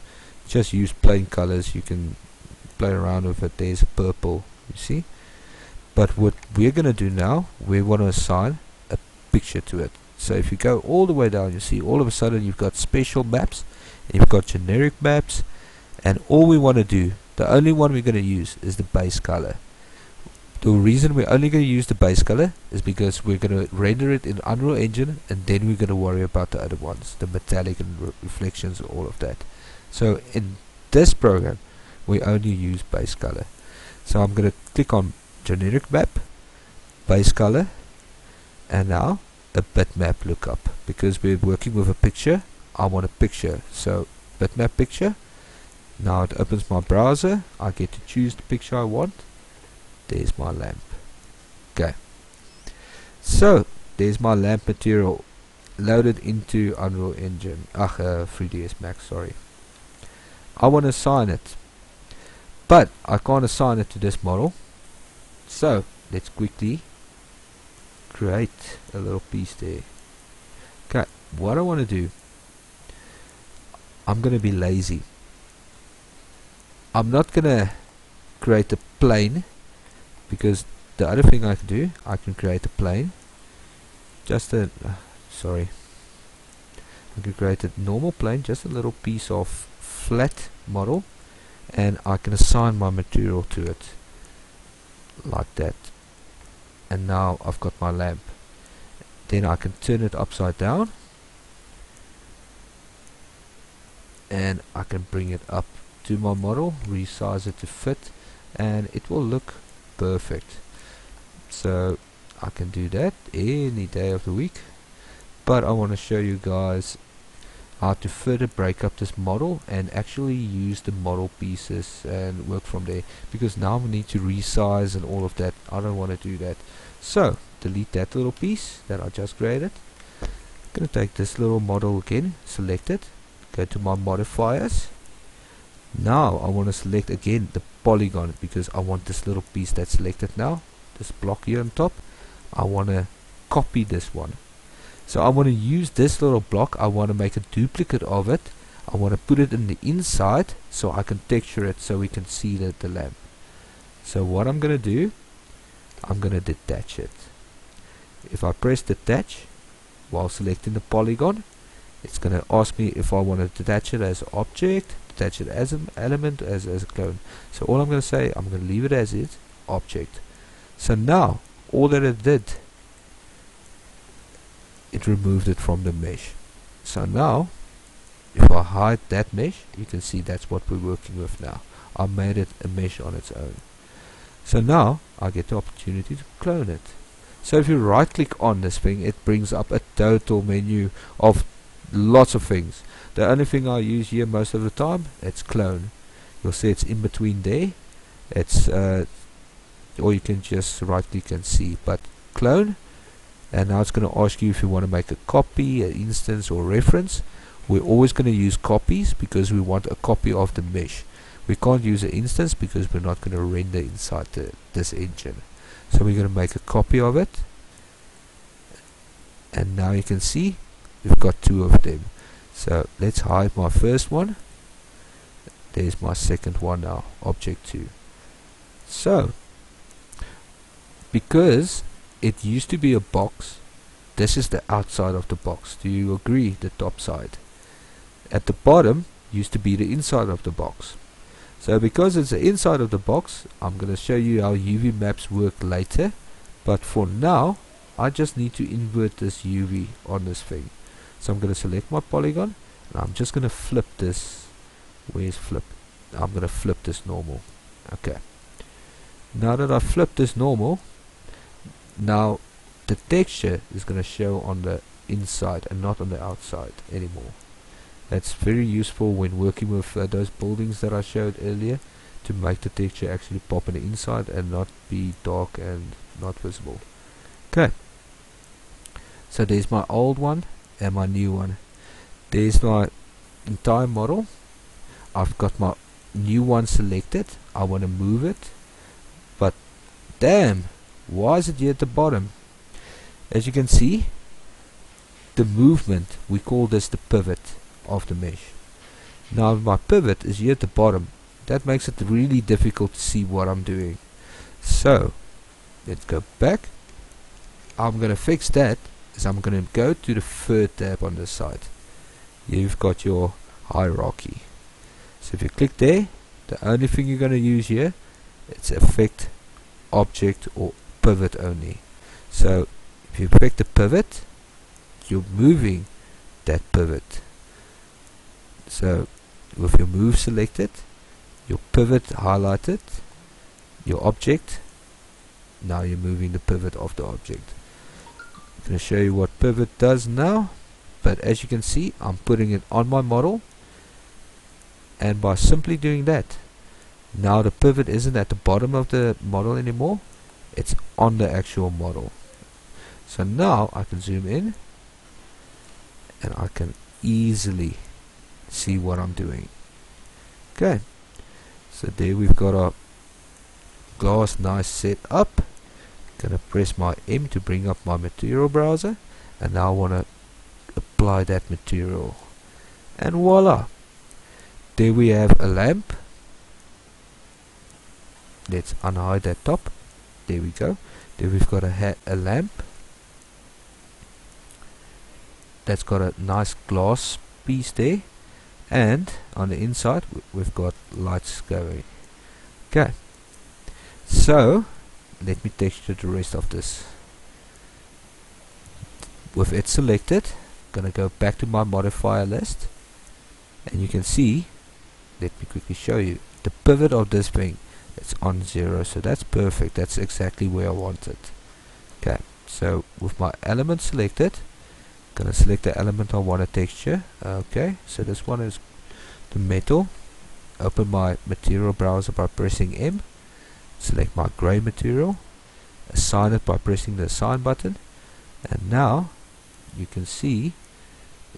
just use plain colors, you can play around with it. There's a purple, you see. But what we're going to do now, we want to assign a picture to it. So if you go all the way down, you see all of a sudden you've got special maps You've got generic maps, and all we want to do, the only one we're going to use is the base color. The reason we're only going to use the base color is because we're going to render it in Unreal Engine, and then we're going to worry about the other ones, the metallic and reflections and all of that. So in this program we only use base color. So I'm going to click on generic map, base color, and now a bitmap lookup. Because we're working with a picture, I want a picture, so bitmap picture. Now it opens my browser, I get to choose the picture I want. There's my lamp. Okay, so there's my lamp material loaded into Unreal Engine, 3dsMax, sorry. I want to assign it, but I can't assign it to this model. So let's quickly create a little piece there. Okay, what I want to do, I'm going to be lazy. I'm not going to create a plane, because the other thing I can do, I can create a plane, just a sorry, I can create a normal plane, just a little piece of flat model, and I can assign my material to it like that. And now I've got my lamp. Then I can turn it upside down, and I can bring it up to my model, resize it to fit, and it will look perfect. So I can do that any day of the week, but I want to show you guys how to further break up this model and actually use the model pieces and work from there, because now we need to resize and all of that. I don't want to do that. So delete that little piece that I just created. I'm going to take this little model again, select it, go to my modifiers. Now I want to select again the polygon, because I want this little piece that's selected now, this block here on top, I want to copy this one. So I want to use this little block, I want to make a duplicate of it, I want to put it in the inside so I can texture it so we can see the lamp. So what I'm going to do, I'm going to detach it. If I press detach while selecting the polygon, it's going to ask me if I want to detach it as an object, detach it as an element, as a clone. So all I'm going to say, I'm going to leave it as is, object. So now all that it did, it removed it from the mesh. So now if I hide that mesh, you can see that's what we're working with now. I made it a mesh on its own. So now I get the opportunity to clone it. So if you right click on this thing, it brings up a total menu of lots of things. The only thing I use here most of the time, it's clone. You'll see it's in between there. It's or you can just right click and see, but clone. And now it's going to ask you if you want to make a copy, an instance, or reference. We're always going to use copies because we want a copy of the mesh. We can't use an instance because we're not going to render inside this engine. So we're going to make a copy of it. And now you can see we've got two of them. So let's hide my first one. There's my second one now, object 2. So because it used to be a box, this is the outside of the box. Do you agree? The top side. At the bottom used to be the inside of the box. So because it's the inside of the box, I'm going to show you how UV maps work later. But for now, I just need to invert this UV on this thing. So I'm going to select my polygon, and I'm just going to flip this. Where's flip? I'm going to flip this normal. Okay. Now that I've flipped this normal, now the texture is going to show on the inside and not on the outside anymore. That's very useful when working with those buildings that I showed earlier, to make the texture actually pop on the inside and not be dark and not visible. Okay, so there's my old one and my new one. There's my entire model. I've got my new one selected. I want to move it, but damn, why is it here at the bottom? As you can see, the movement, we call this the pivot of the mesh. Now my pivot is here at the bottom. That makes it really difficult to see what I'm doing. So let's go back. I'm going to fix that. Is I'm going to go to the third tab on this side. You've got your hierarchy. So if you click there, the only thing you're going to use here, it's effect, object, or pivot only. So if you pick the pivot, you're moving that pivot. So with your move selected, your pivot highlighted, your object, now you're moving the pivot of the object. I'm going to show you what pivot does now, but as you can see, I'm putting it on my model, and by simply doing that, now the pivot isn't at the bottom of the model anymore, it's on the actual model. So now I can zoom in and I can easily see what I'm doing. Okay, so there we've got our glass nice set up. Gonna press my M to bring up my material browser, and now I want to apply that material, and voila, there we have a lamp. Let's unhide that top. There we go. There we've got a lamp that's got a nice glass piece there, and on the inside we've got lights going. Okay, so let me texture the rest of this. With it selected, gonna go back to my modifier list, and you can see, let me quickly show you, the pivot of this thing, it's on 0, so that's perfect. That's exactly where I want it. Okay, so with my element selected, gonna select the element I want to texture. Okay, so this one is the metal. Open my material browser by pressing M, select my gray material, assign it by pressing the assign button, and now you can see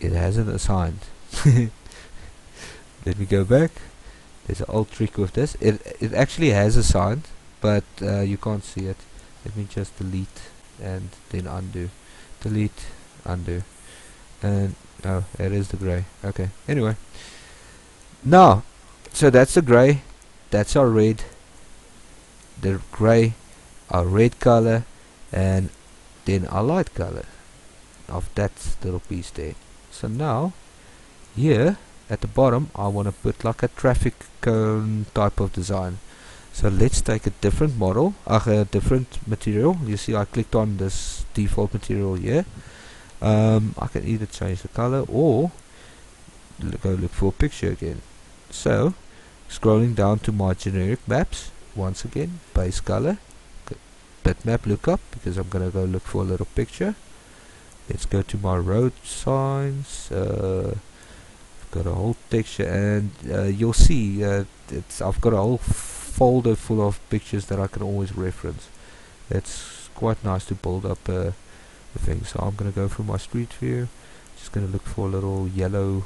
it hasn't assigned. Let me go back. There's an old trick with this. It actually has assigned, but you can't see it. Let me just delete and then undo. Delete, undo, and oh, it is the gray. Okay, anyway, now, so that's the gray, that's our red, the gray, our red color, and then our light color of that little piece there. So now here at the bottom I want to put like a traffic cone type of design. So let's take a different model, a different material. You see I clicked on this default material here. I can either change the color or go look for a picture again. So scrolling down to my generic maps, once again, base color, bitmap lookup, because I'm gonna go look for a little picture. Let's go to my road signs. I've got a whole texture, and you'll see I've got a whole folder full of pictures that I can always reference. It's quite nice to build up the thing. So I'm gonna go through my street view, just gonna look for a little yellow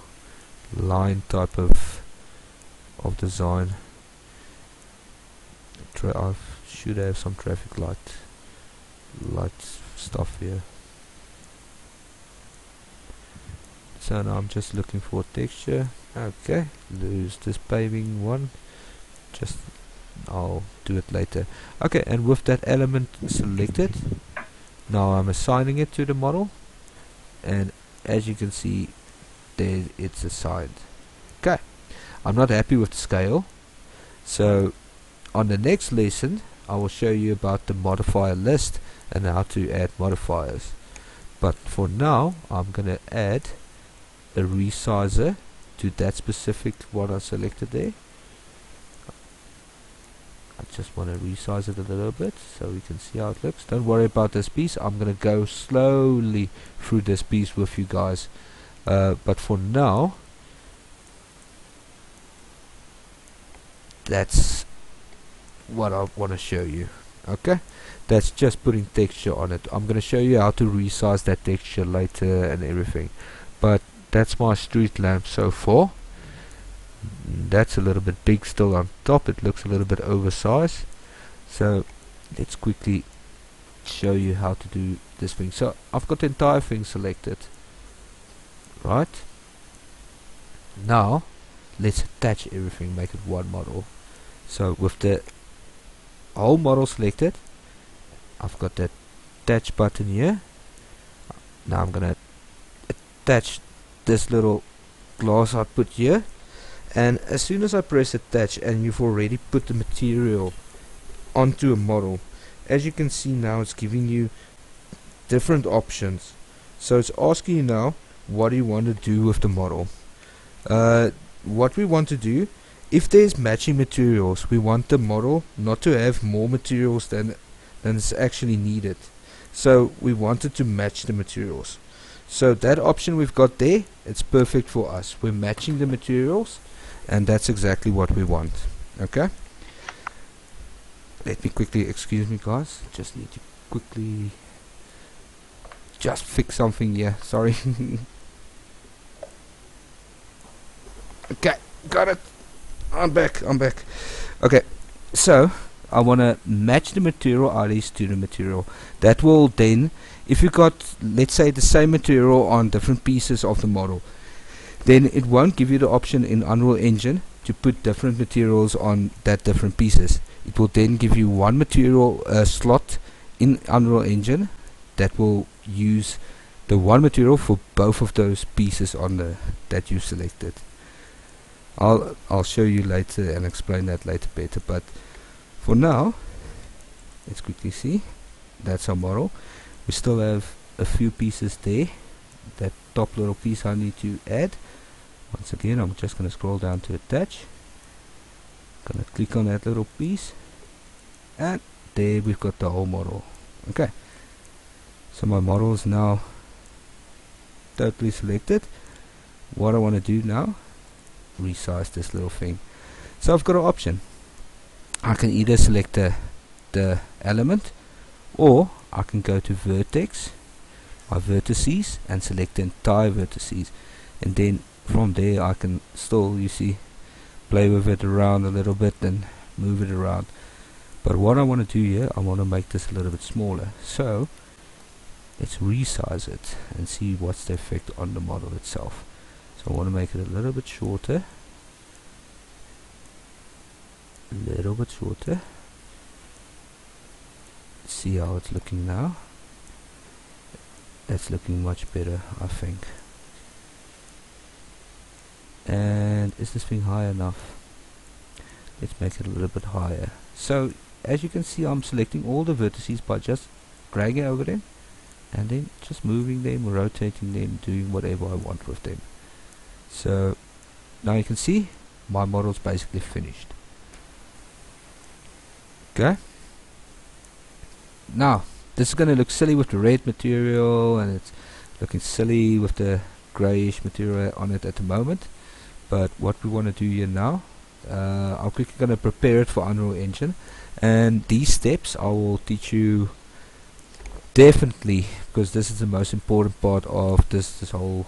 line type of design. I should have some traffic light stuff here. So now I'm just looking for texture. Okay, lose this paving one, just I'll do it later. Okay, and with that element selected, now I'm assigning it to the model, and as you can see there it's assigned. Okay, I'm not happy with the scale, so on the next lesson I will show you about the modifier list and how to add modifiers. But for now I'm gonna add a resizer to that specific one I selected there. I just want to resize it a little bit so we can see how it looks. Don't worry about this piece, I'm gonna go slowly through this piece with you guys, but for now that's what I want to show you. Okay, that's just putting texture on it. I'm gonna show you how to resize that texture later and everything, but that's my street lamp so far. That's a little bit big still on top, it looks a little bit oversized. So let's quickly show you how to do this thing. So I've got the entire thing selected, right? Now let's attach everything, make it one model. So with the whole model selected, I've got that attach button here. Now I'm gonna attach this little glass output here, and as soon as I press attach and you've already put the material onto a model, as you can see now it's giving you different options. So it's asking you now, what do you want to do with the model? What we want to do, if there's matching materials, we want the model not to have more materials than is actually needed. So we want it to match the materials. So that option we've got there, it's perfect for us. We're matching the materials, and that's exactly what we want. Okay, let me quickly, excuse me guys, just need to quickly just fix something here, sorry. Okay, got it. I'm back. Okay, so I want to match the material IDs to the material. That will then, if you got, let's say, the same material on different pieces of the model, then it won't give you the option in Unreal Engine to put different materials on that different pieces. It will then give you one material slot in Unreal Engine that will use the one material for both of those pieces on the that you selected. I'll show you later and explain that later better, but for now let's quickly see. That's our model. We still have a few pieces there. That top little piece I need to add. Once again, I'm just going to scroll down to attach, gonna click on that little piece, and there we've got the whole model. Okay, so my model is now totally selected. What I want to do now, resize this little thing. So I've got an option. I can either select the element, or I can go to Vertex, my vertices, and select the entire vertices, and then from there I can still, you see, play with it around a little bit and move it around. But what I want to do here, I want to make this a little bit smaller. So let's resize it and see what's the effect on the model itself. So I want to make it a little bit shorter, see how it's looking now. It's looking much better, I think. And is this thing high enough? Let's make it a little bit higher. So as you can see, I'm selecting all the vertices by just dragging over them and then just moving them, rotating them, doing whatever I want with them. So now you can see my model's basically finished. Okay, now this is going to look silly with the red material, and it's looking silly with the grayish material on it at the moment. But what we want to do here now, I'm quickly going to prepare it for Unreal Engine, and these steps I will teach you definitely, because this is the most important part of this whole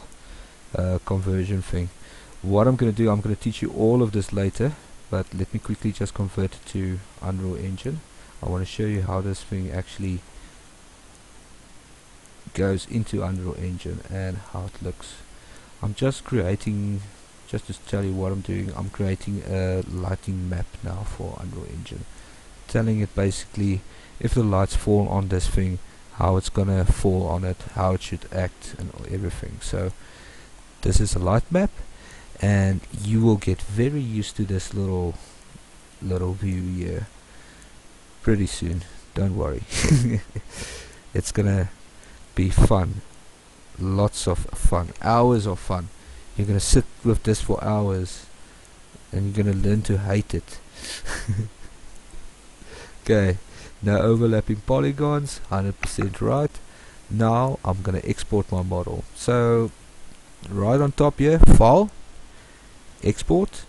conversion thing. What I'm going to do, I'm going to teach you all of this later, but let me quickly just convert it to Unreal Engine. I want to show you how this thing actually goes into Unreal Engine and how it looks. I'm just creating, just to tell you what I'm doing, I'm creating a lighting map now for Unreal Engine, telling it basically if the lights fall on this thing, how it's gonna fall on it, how it should act, and everything. So this is a light map, and you will get very used to this little view here pretty soon. Don't worry. It's gonna be fun, lots of fun, hours of fun. You're gonna sit with this for hours and you're gonna learn to hate it. Okay, no overlapping polygons, 100% right. Now I'm gonna export my model. So right on top here, file, export,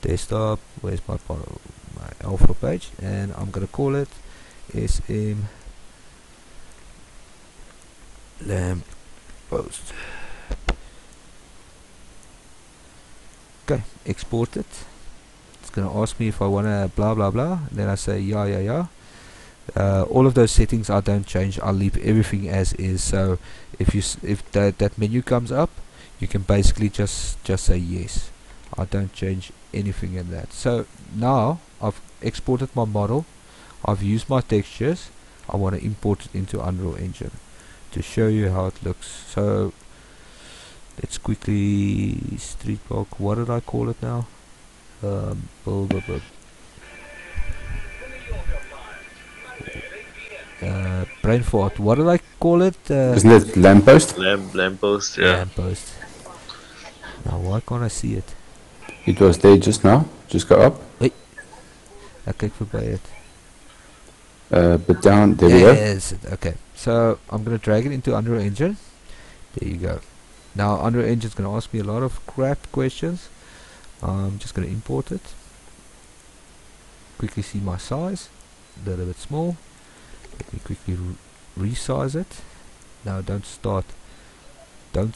desktop, where's my alpha page, and I'm gonna call it SM lamp post. Okay, export it. It's gonna ask me if I wanna blah blah blah, and then I say yeah. All of those settings I don't change, I'll leave everything as is. So if that menu comes up, you can basically just say yes. I don't change anything in that. So now I've exported my model, I've used my textures, I want to import it into Unreal Engine to show you how it looks. So Let's quickly street block. What did I call it now? Blah, blah, blah. Brain fart. What did I call it? Isn't it lamppost? Lamppost, yeah. Lamppost. Now why can't I see it? It was there just now. Just go up. Wait. I click for by it. But down. There we go. Yes. Okay. So I'm gonna drag it into Unreal Engine. There you go. Now Unreal Engine's gonna ask me a lot of crap questions. I'm just gonna import it. Quickly see my size. A little bit small. Let me quickly resize it. Now don't start. Oh,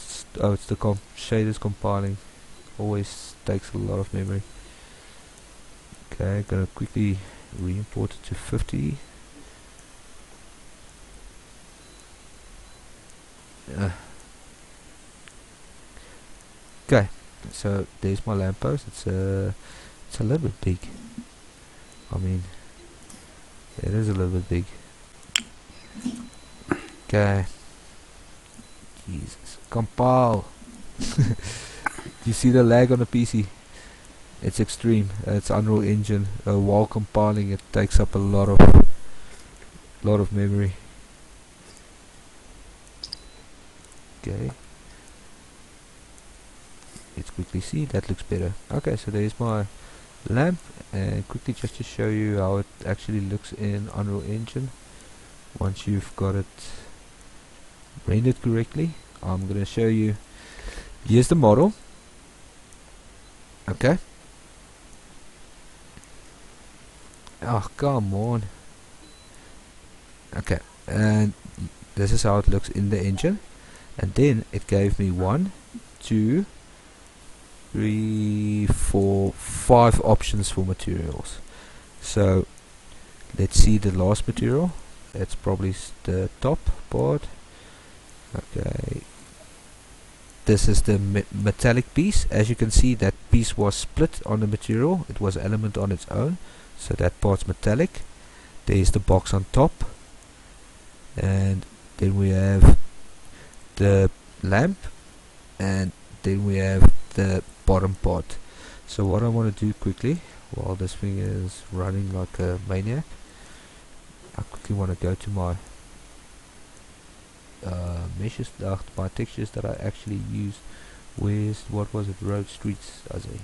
it's the shaders compiling. Always takes a lot of memory. Okay, gonna quickly re-import it to 50. Okay, so there's my lamppost. It's a little bit big. I mean, it is a little bit big. Okay. Jesus. Compile. You see the lag on the PC? It's extreme. It's Unreal Engine. While compiling, it takes up a lot of memory. Okay. Let's quickly see. That looks better. Okay, so there's my lamp, and quickly just to show you how it actually looks in Unreal Engine. Once you've got it rendered correctly, I'm gonna show you. Here's the model. Okay. Oh, come on. Okay, and this is how it looks in the engine. And then it gave me 1, 2, 3, 4, 5 options for materials. So let's see the last material. It's probably the top part. Okay, this is the metallic piece. As you can see, that piece was split on the material. It was element on its own, so that part's metallic. There's the box on top, and then we have the lamp, and then we have the bottom part. So what I want to do quickly, while this thing is running like a maniac, I quickly want to go to my meshes, my textures that I actually used. Where's, what was it, road, streets, I say.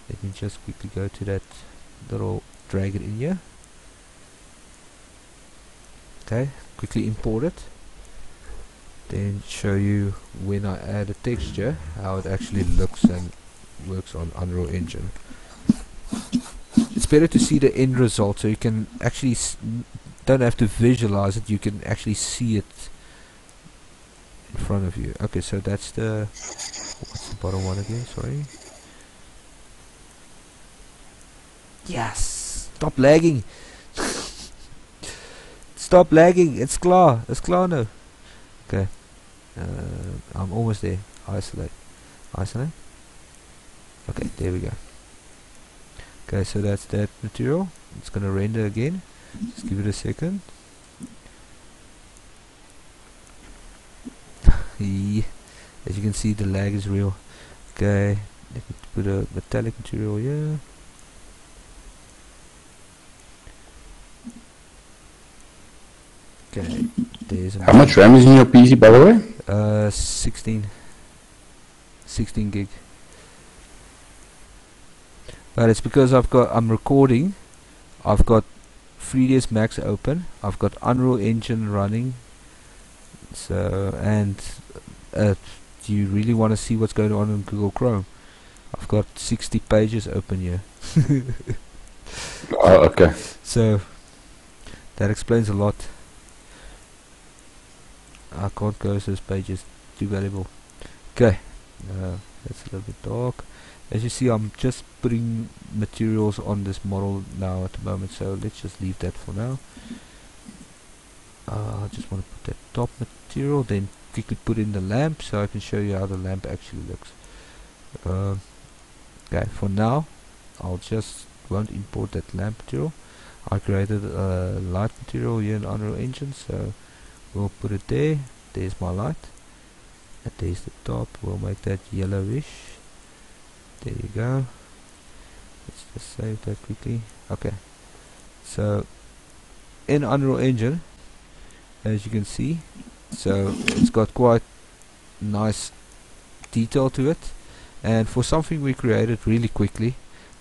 Let me just quickly go to that little, drag it in here. Okay, quickly import it, then show you when I add a texture how it actually looks and works on Unreal Engine. It's better to see the end result, so you can actually don't have to visualize it, you can actually see it in front of you. Okay, so that's the, what's the bottom one again, sorry. Yes, stop lagging. Stop lagging, it's klar now. Okay, I'm almost there. Isolate. Okay, there we go. Okay, so that's that material. It's gonna render again. Just give it a second. As you can see, the lag is real. Okay, let me put a metallic material here. Okay, there's How much RAM is in your PC, by the way? 16 gig. But it's because I'm recording. I've got 3dsMax open. I've got Unreal Engine running. So, and do you really want to see what's going on in Google Chrome? I've got 60 pages open here. Oh, okay. So that explains a lot. I can't close those pages, too valuable. Okay, that's a little bit dark. As you see, I'm just putting materials on this model now at the moment, so let's just leave that for now. I just want to put that top material, then quickly put in the lamp so I can show you how the lamp actually looks. Okay, for now I'll just won't import that lamp material. I created a light material here in Unreal Engine, so we'll put it there. There's my light. and there's the top. We'll make that yellowish. There you go. Let's just save that quickly. Okay, so in Unreal Engine, as you can see, so it's got quite nice detail to it, and for something we created really quickly,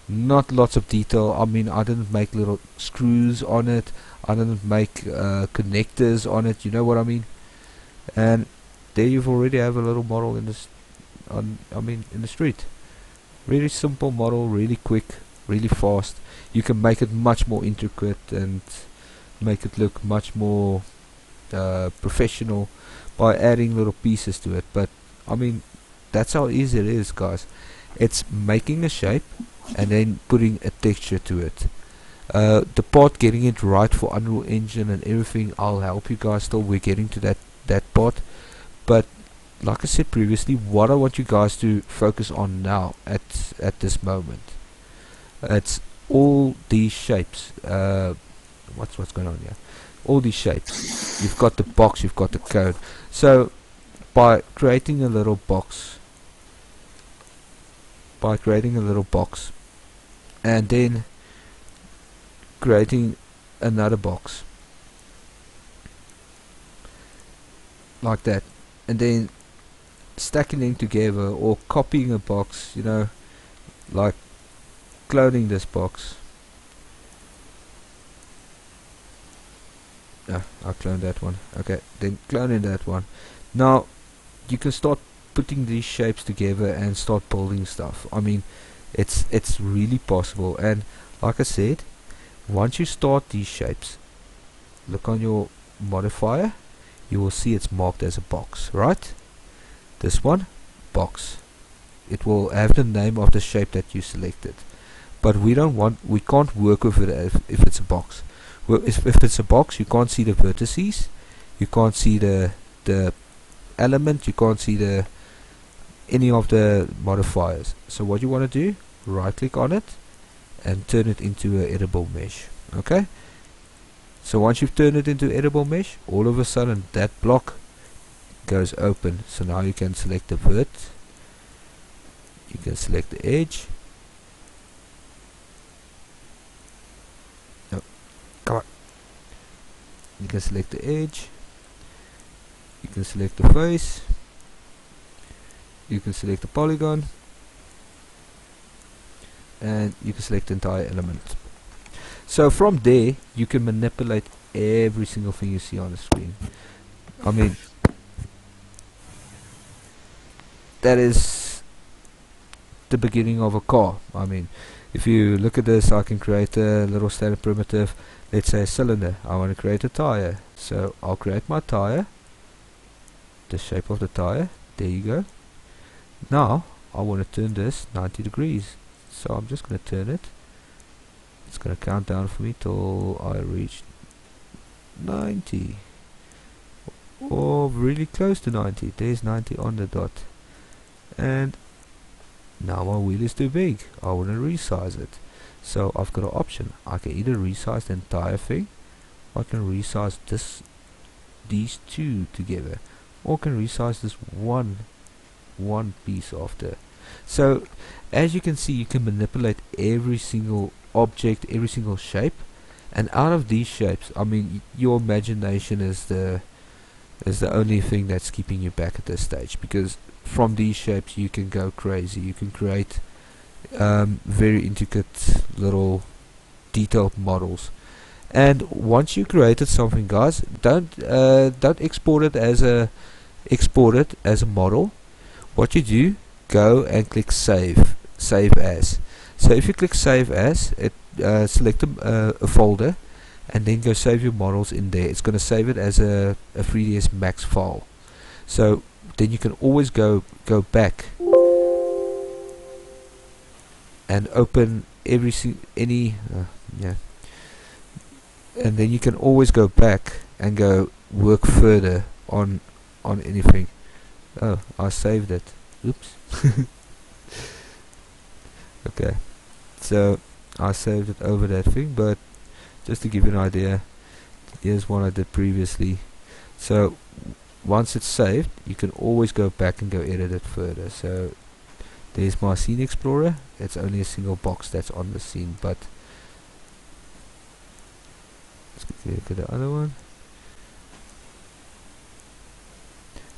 not lots of detail. I mean, I didn't make little screws on it, I didn't make connectors on it, you know what I mean. And there you've already have a little model in this in the street. Really simple model, really quick, really fast. You can make it much more intricate and make it look much more professional by adding little pieces to it. But I mean, that's how easy it is, guys. It's making a shape and then putting a texture to it. The part getting it right for Unreal Engine and everything, I'll help you guys still. We're getting to that part. But like I said previously, what I want you guys to focus on now at this moment, it's all these shapes. What's going on here? All these shapes. You've got the box, you've got the cone. So by creating a little box, and then creating another box like that, and then stacking them together, or copying a box, you know, like cloning this box. I cloned that one. Okay, then cloning that one. Now you can start putting these shapes together and start building stuff. I mean, it's really possible. And like I said, once you start these shapes, look on your modifier, you will see it's marked as a box, right? This one, box. It will have the name of the shape that you selected. But we can't work with it if it's a box. Well, if it's a box, you can't see the vertices, you can't see the element, you can't see any of the modifiers. So what you want to do, right click on it and turn it into an editable mesh. Okay, so once you've turned it into editable mesh, all of a sudden that block goes open. So now you can select the vert, you can select the edge. No, come on. You can select the edge, you can select the face, you can select the polygon, and you can select the entire element. So from there you can manipulate every single thing you see on the screen. I mean, that is the beginning of a car. I mean, if you look at this, I can create a little standard primitive, let's say a cylinder. I want to create a tire, so I'll create my tire, the shape of the tire, there you go. Now I want to turn this 90 degrees, so I'm just going to turn it. It's going to count down for me till I reach 90, or really close to 90. There's 90 on the dot. And now my wheel is too big, I want to resize it. So I've got an option. I can either resize the entire thing, or I can resize these two together, or I can resize this one piece of the. So as you can see, you can manipulate every single object, every single shape, and out of these shapes, I mean, your imagination is the only thing that's keeping you back at this stage, because from these shapes you can go crazy. You can create very intricate little detailed models. And once you created something, guys, don't export it as a model. What you do, go and click save as. So if you click save as, it select a folder, and then go save your models in there. It's going to save it as a 3dsMax file. So then you can always go back and open and then you can always go back and go work further on anything. Oh, I saved it. Oops. Okay, so I saved it over that thing, but just to give you an idea, here's one I did previously. So once it's saved, you can always go back and go edit it further. So there's my scene explorer. It's only a single box that's on the scene, but let's quickly look at the other one.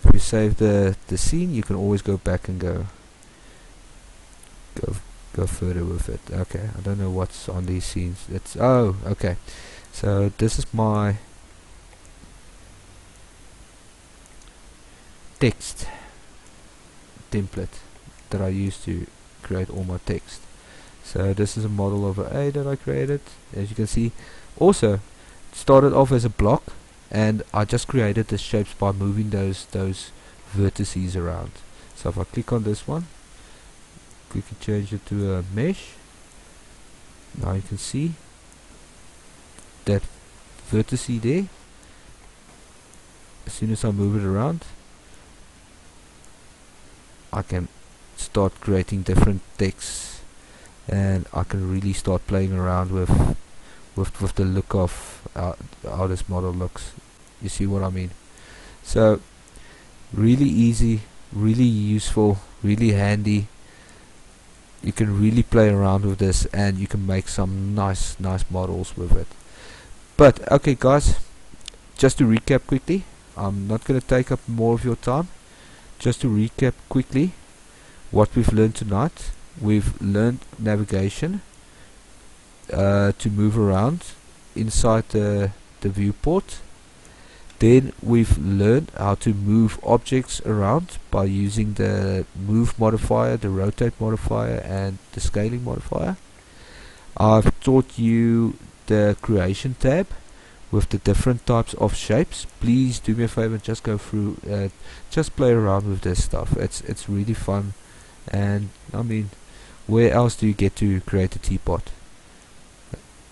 If you save the scene, you can always go back and go further with it. Okay, I don't know what's on these scenes. It's okay. So this is my text template that I use to create all my text. So this is a model of an A that I created. As you can see, also it started off as a block, and I just created the shapes by moving those vertices around. So if I click on this one, quickly change it to a mesh, now you can see that vertice there. As soon as I move it around, I can start creating different texts, and I can really start playing around with the look of how this model looks. You see what I mean? So really easy, really useful, really handy. You can really play around with this, and you can make some nice models with it. But okay guys, just to recap quickly, I'm not going to take up more of your time. Just to recap quickly what we've learned tonight. We've learned navigation to move around inside the viewport. Then we've learned how to move objects around by using the move modifier, the rotate modifier, and the scaling modifier. I've taught you the creation tab with the different types of shapes. Please do me a favor, just go through, just play around with this stuff. It's really fun, and I mean, where else do you get to create a teapot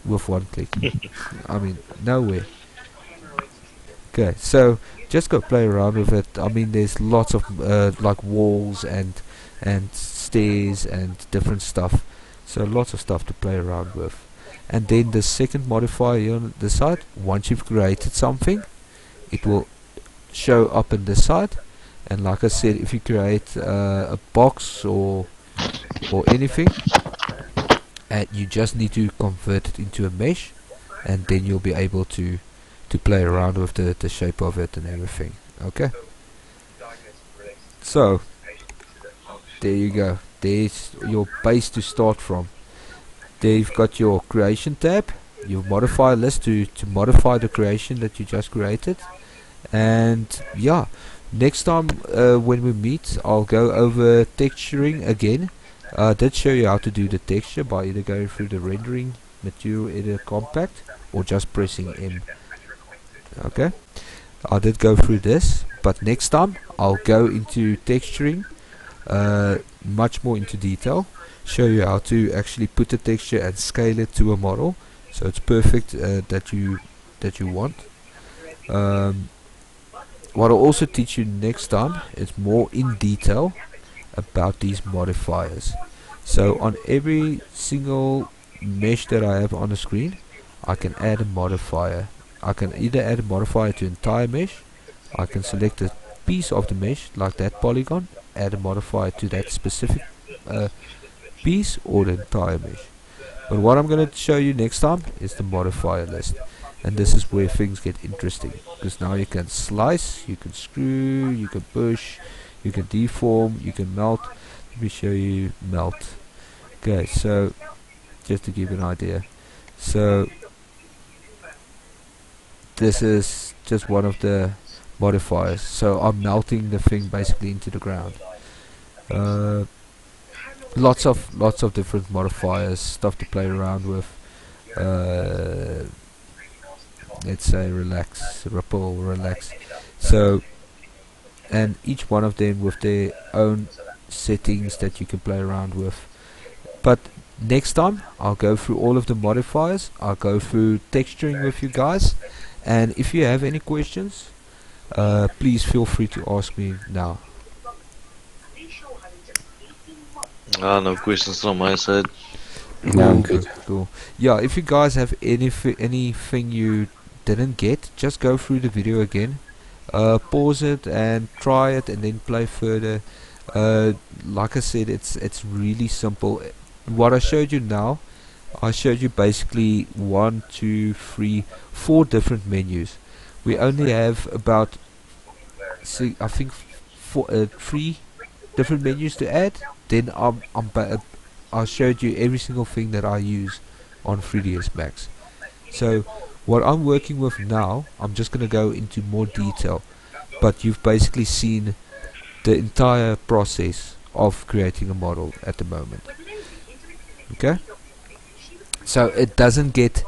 with one click? I mean, nowhere. Okay, so just go play around with it. I mean, there's lots of like walls and stairs and different stuff, so lots of stuff to play around with. And then the second modifier here on the side, once you've created something, it will show up in this side. And like I said, if you create a box or anything, and you just need to convert it into a mesh, and then you'll be able to play around with the shape of it and everything. Okay, so there you go. There's your base to start from. There you've got your creation tab, your modifier list to modify the creation that you just created. And yeah, next time when we meet, I'll go over texturing again. I did show you how to do the texture by either going through the rendering, material editor, compact, or just pressing M. Okay, I did go through this, but next time I'll go into texturing much more into detail, show you how to actually put the texture and scale it to a model so it's perfect that you want. What I'll also teach you next time is more in detail about these modifiers. So on every single mesh that I have on the screen, I can add a modifier. I can either add a modifier to entire mesh, I can select a piece of the mesh like that polygon, add a modifier to that specific piece, or the entire mesh. But what I'm going to show you next time is the modifier list, and this is where things get interesting, because now you can slice, you can screw, you can push, you can deform, you can melt. Let me show you melt. Okay, so just to give you an idea, so this is just one of the modifiers. So I'm melting the thing basically into the ground. Lots of different modifiers, stuff to play around with. Let's say relax, ripple, relax. So, and each one of them with their own settings that you can play around with. But next time I'll go through all of the modifiers. I'll go through texturing with you guys, and if you have any questions, please feel free to ask me now. No questions on my side. No, I'm good. Cool. Yeah, if you guys have anything you didn't get, just go through the video again pause it and try it and then play further. Like I said, it's really simple. What I showed you now, I showed you basically 1, 2, 3, 4 different menus. We only have about I think 3 different menus to add. Then I showed you every single thing that I use on 3dsMax. So what I'm working with now, I'm just going to go into more detail, but you've basically seen the entire process of creating a model at the moment. Okay, so it doesn't get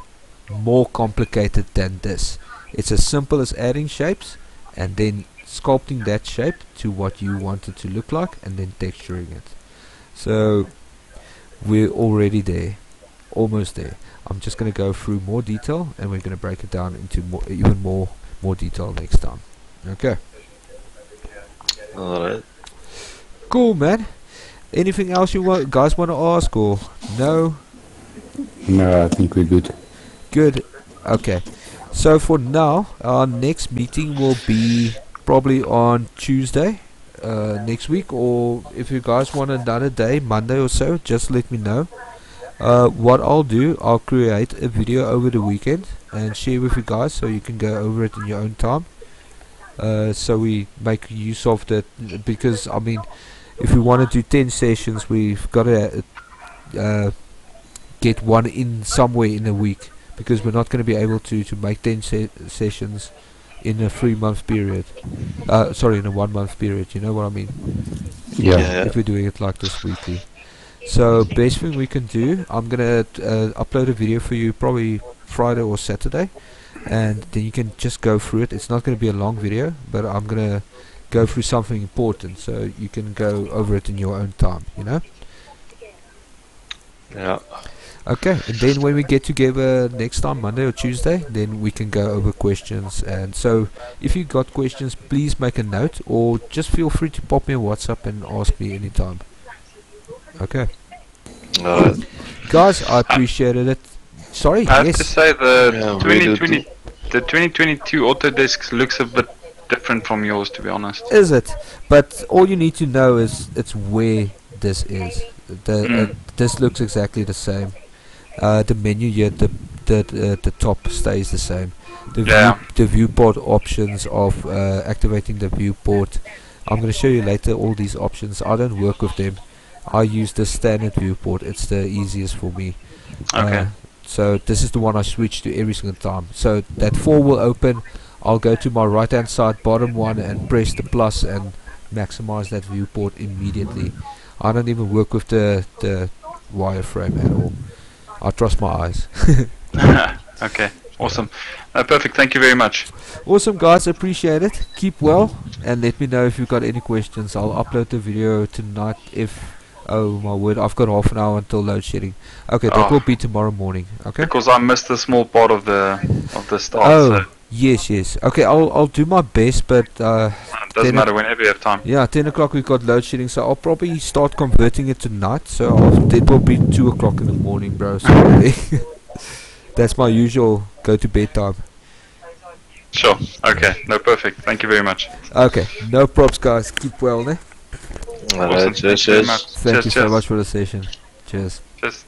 more complicated than this. It's as simple as adding shapes and then sculpting that shape to what you want it to look like and then texturing it. So we're already there, almost there. I'm just going to go through more detail and we're going to break it down into even more detail next time. Okay, Alright. cool, man. Anything else you guys want to ask, or no? No, I think we're good. Good. Okay, so for now our next meeting will be probably on Tuesday next week, or if you guys want another day, Monday or so, just let me know. What I'll do, I'll create a video over the weekend and share with you guys so you can go over it in your own time. So we make use of that, because I mean, if we want to do 10 sessions, we've got to get one in somewhere in a week, because we're not going to be able to make 10 sessions in a 3-month period. Sorry, in a 1-month period, you know what I mean? Yeah. If we're doing it like this weekly. So best thing we can do, I'm gonna upload a video for you probably Friday or Saturday, and then you can just go through it. It's not going to be a long video, but I'm gonna go through something important so you can go over it in your own time, you know? Yeah. Okay, and then when we get together next time, Monday or Tuesday, then we can go over questions. And so if you got questions, please make a note, or just feel free to pop me a WhatsApp and ask me anytime. Okay. Alright. Guys, I appreciated it. Sorry, I have yes. to say the Yeah, we do 2020, too. the 2022 Autodesk looks a bit different from yours, to be honest. Is it? But all you need to know is it's where this is. This looks exactly the same. The menu here, the top stays the same. The viewport options of activating the viewport, I'm going to show you later all these options. I don't work with them. I use the standard viewport. It's the easiest for me. Okay. So this is the one I switch to every single time. So that 4 will open. I'll go to my right hand side bottom one and press the plus and maximize that viewport immediately. I don't even work with the wireframe at all. I trust my eyes. Okay, awesome. Perfect, thank you very much. Awesome, guys, appreciate it. Keep well, and let me know if you've got any questions. I'll upload the video tonight if... Oh my word, I've got half an hour until load shedding. Okay, that will be tomorrow morning. Okay. Because I missed a small part of the start. Oh, So yes. Okay, I'll do my best, but it doesn't matter whenever you have time. yeah, 10 o'clock we've got load shedding, so I'll probably start converting it tonight. So it will be 2 o'clock in the morning, bro. So that's my usual go to bed time. Sure. Okay. No, perfect. Thank you very much. Okay, no props, guys. Keep well, ne? Awesome. Alright, Thank you very cheers. much. Thank Cheers, you so cheers. much for the session. Cheers. Cheers.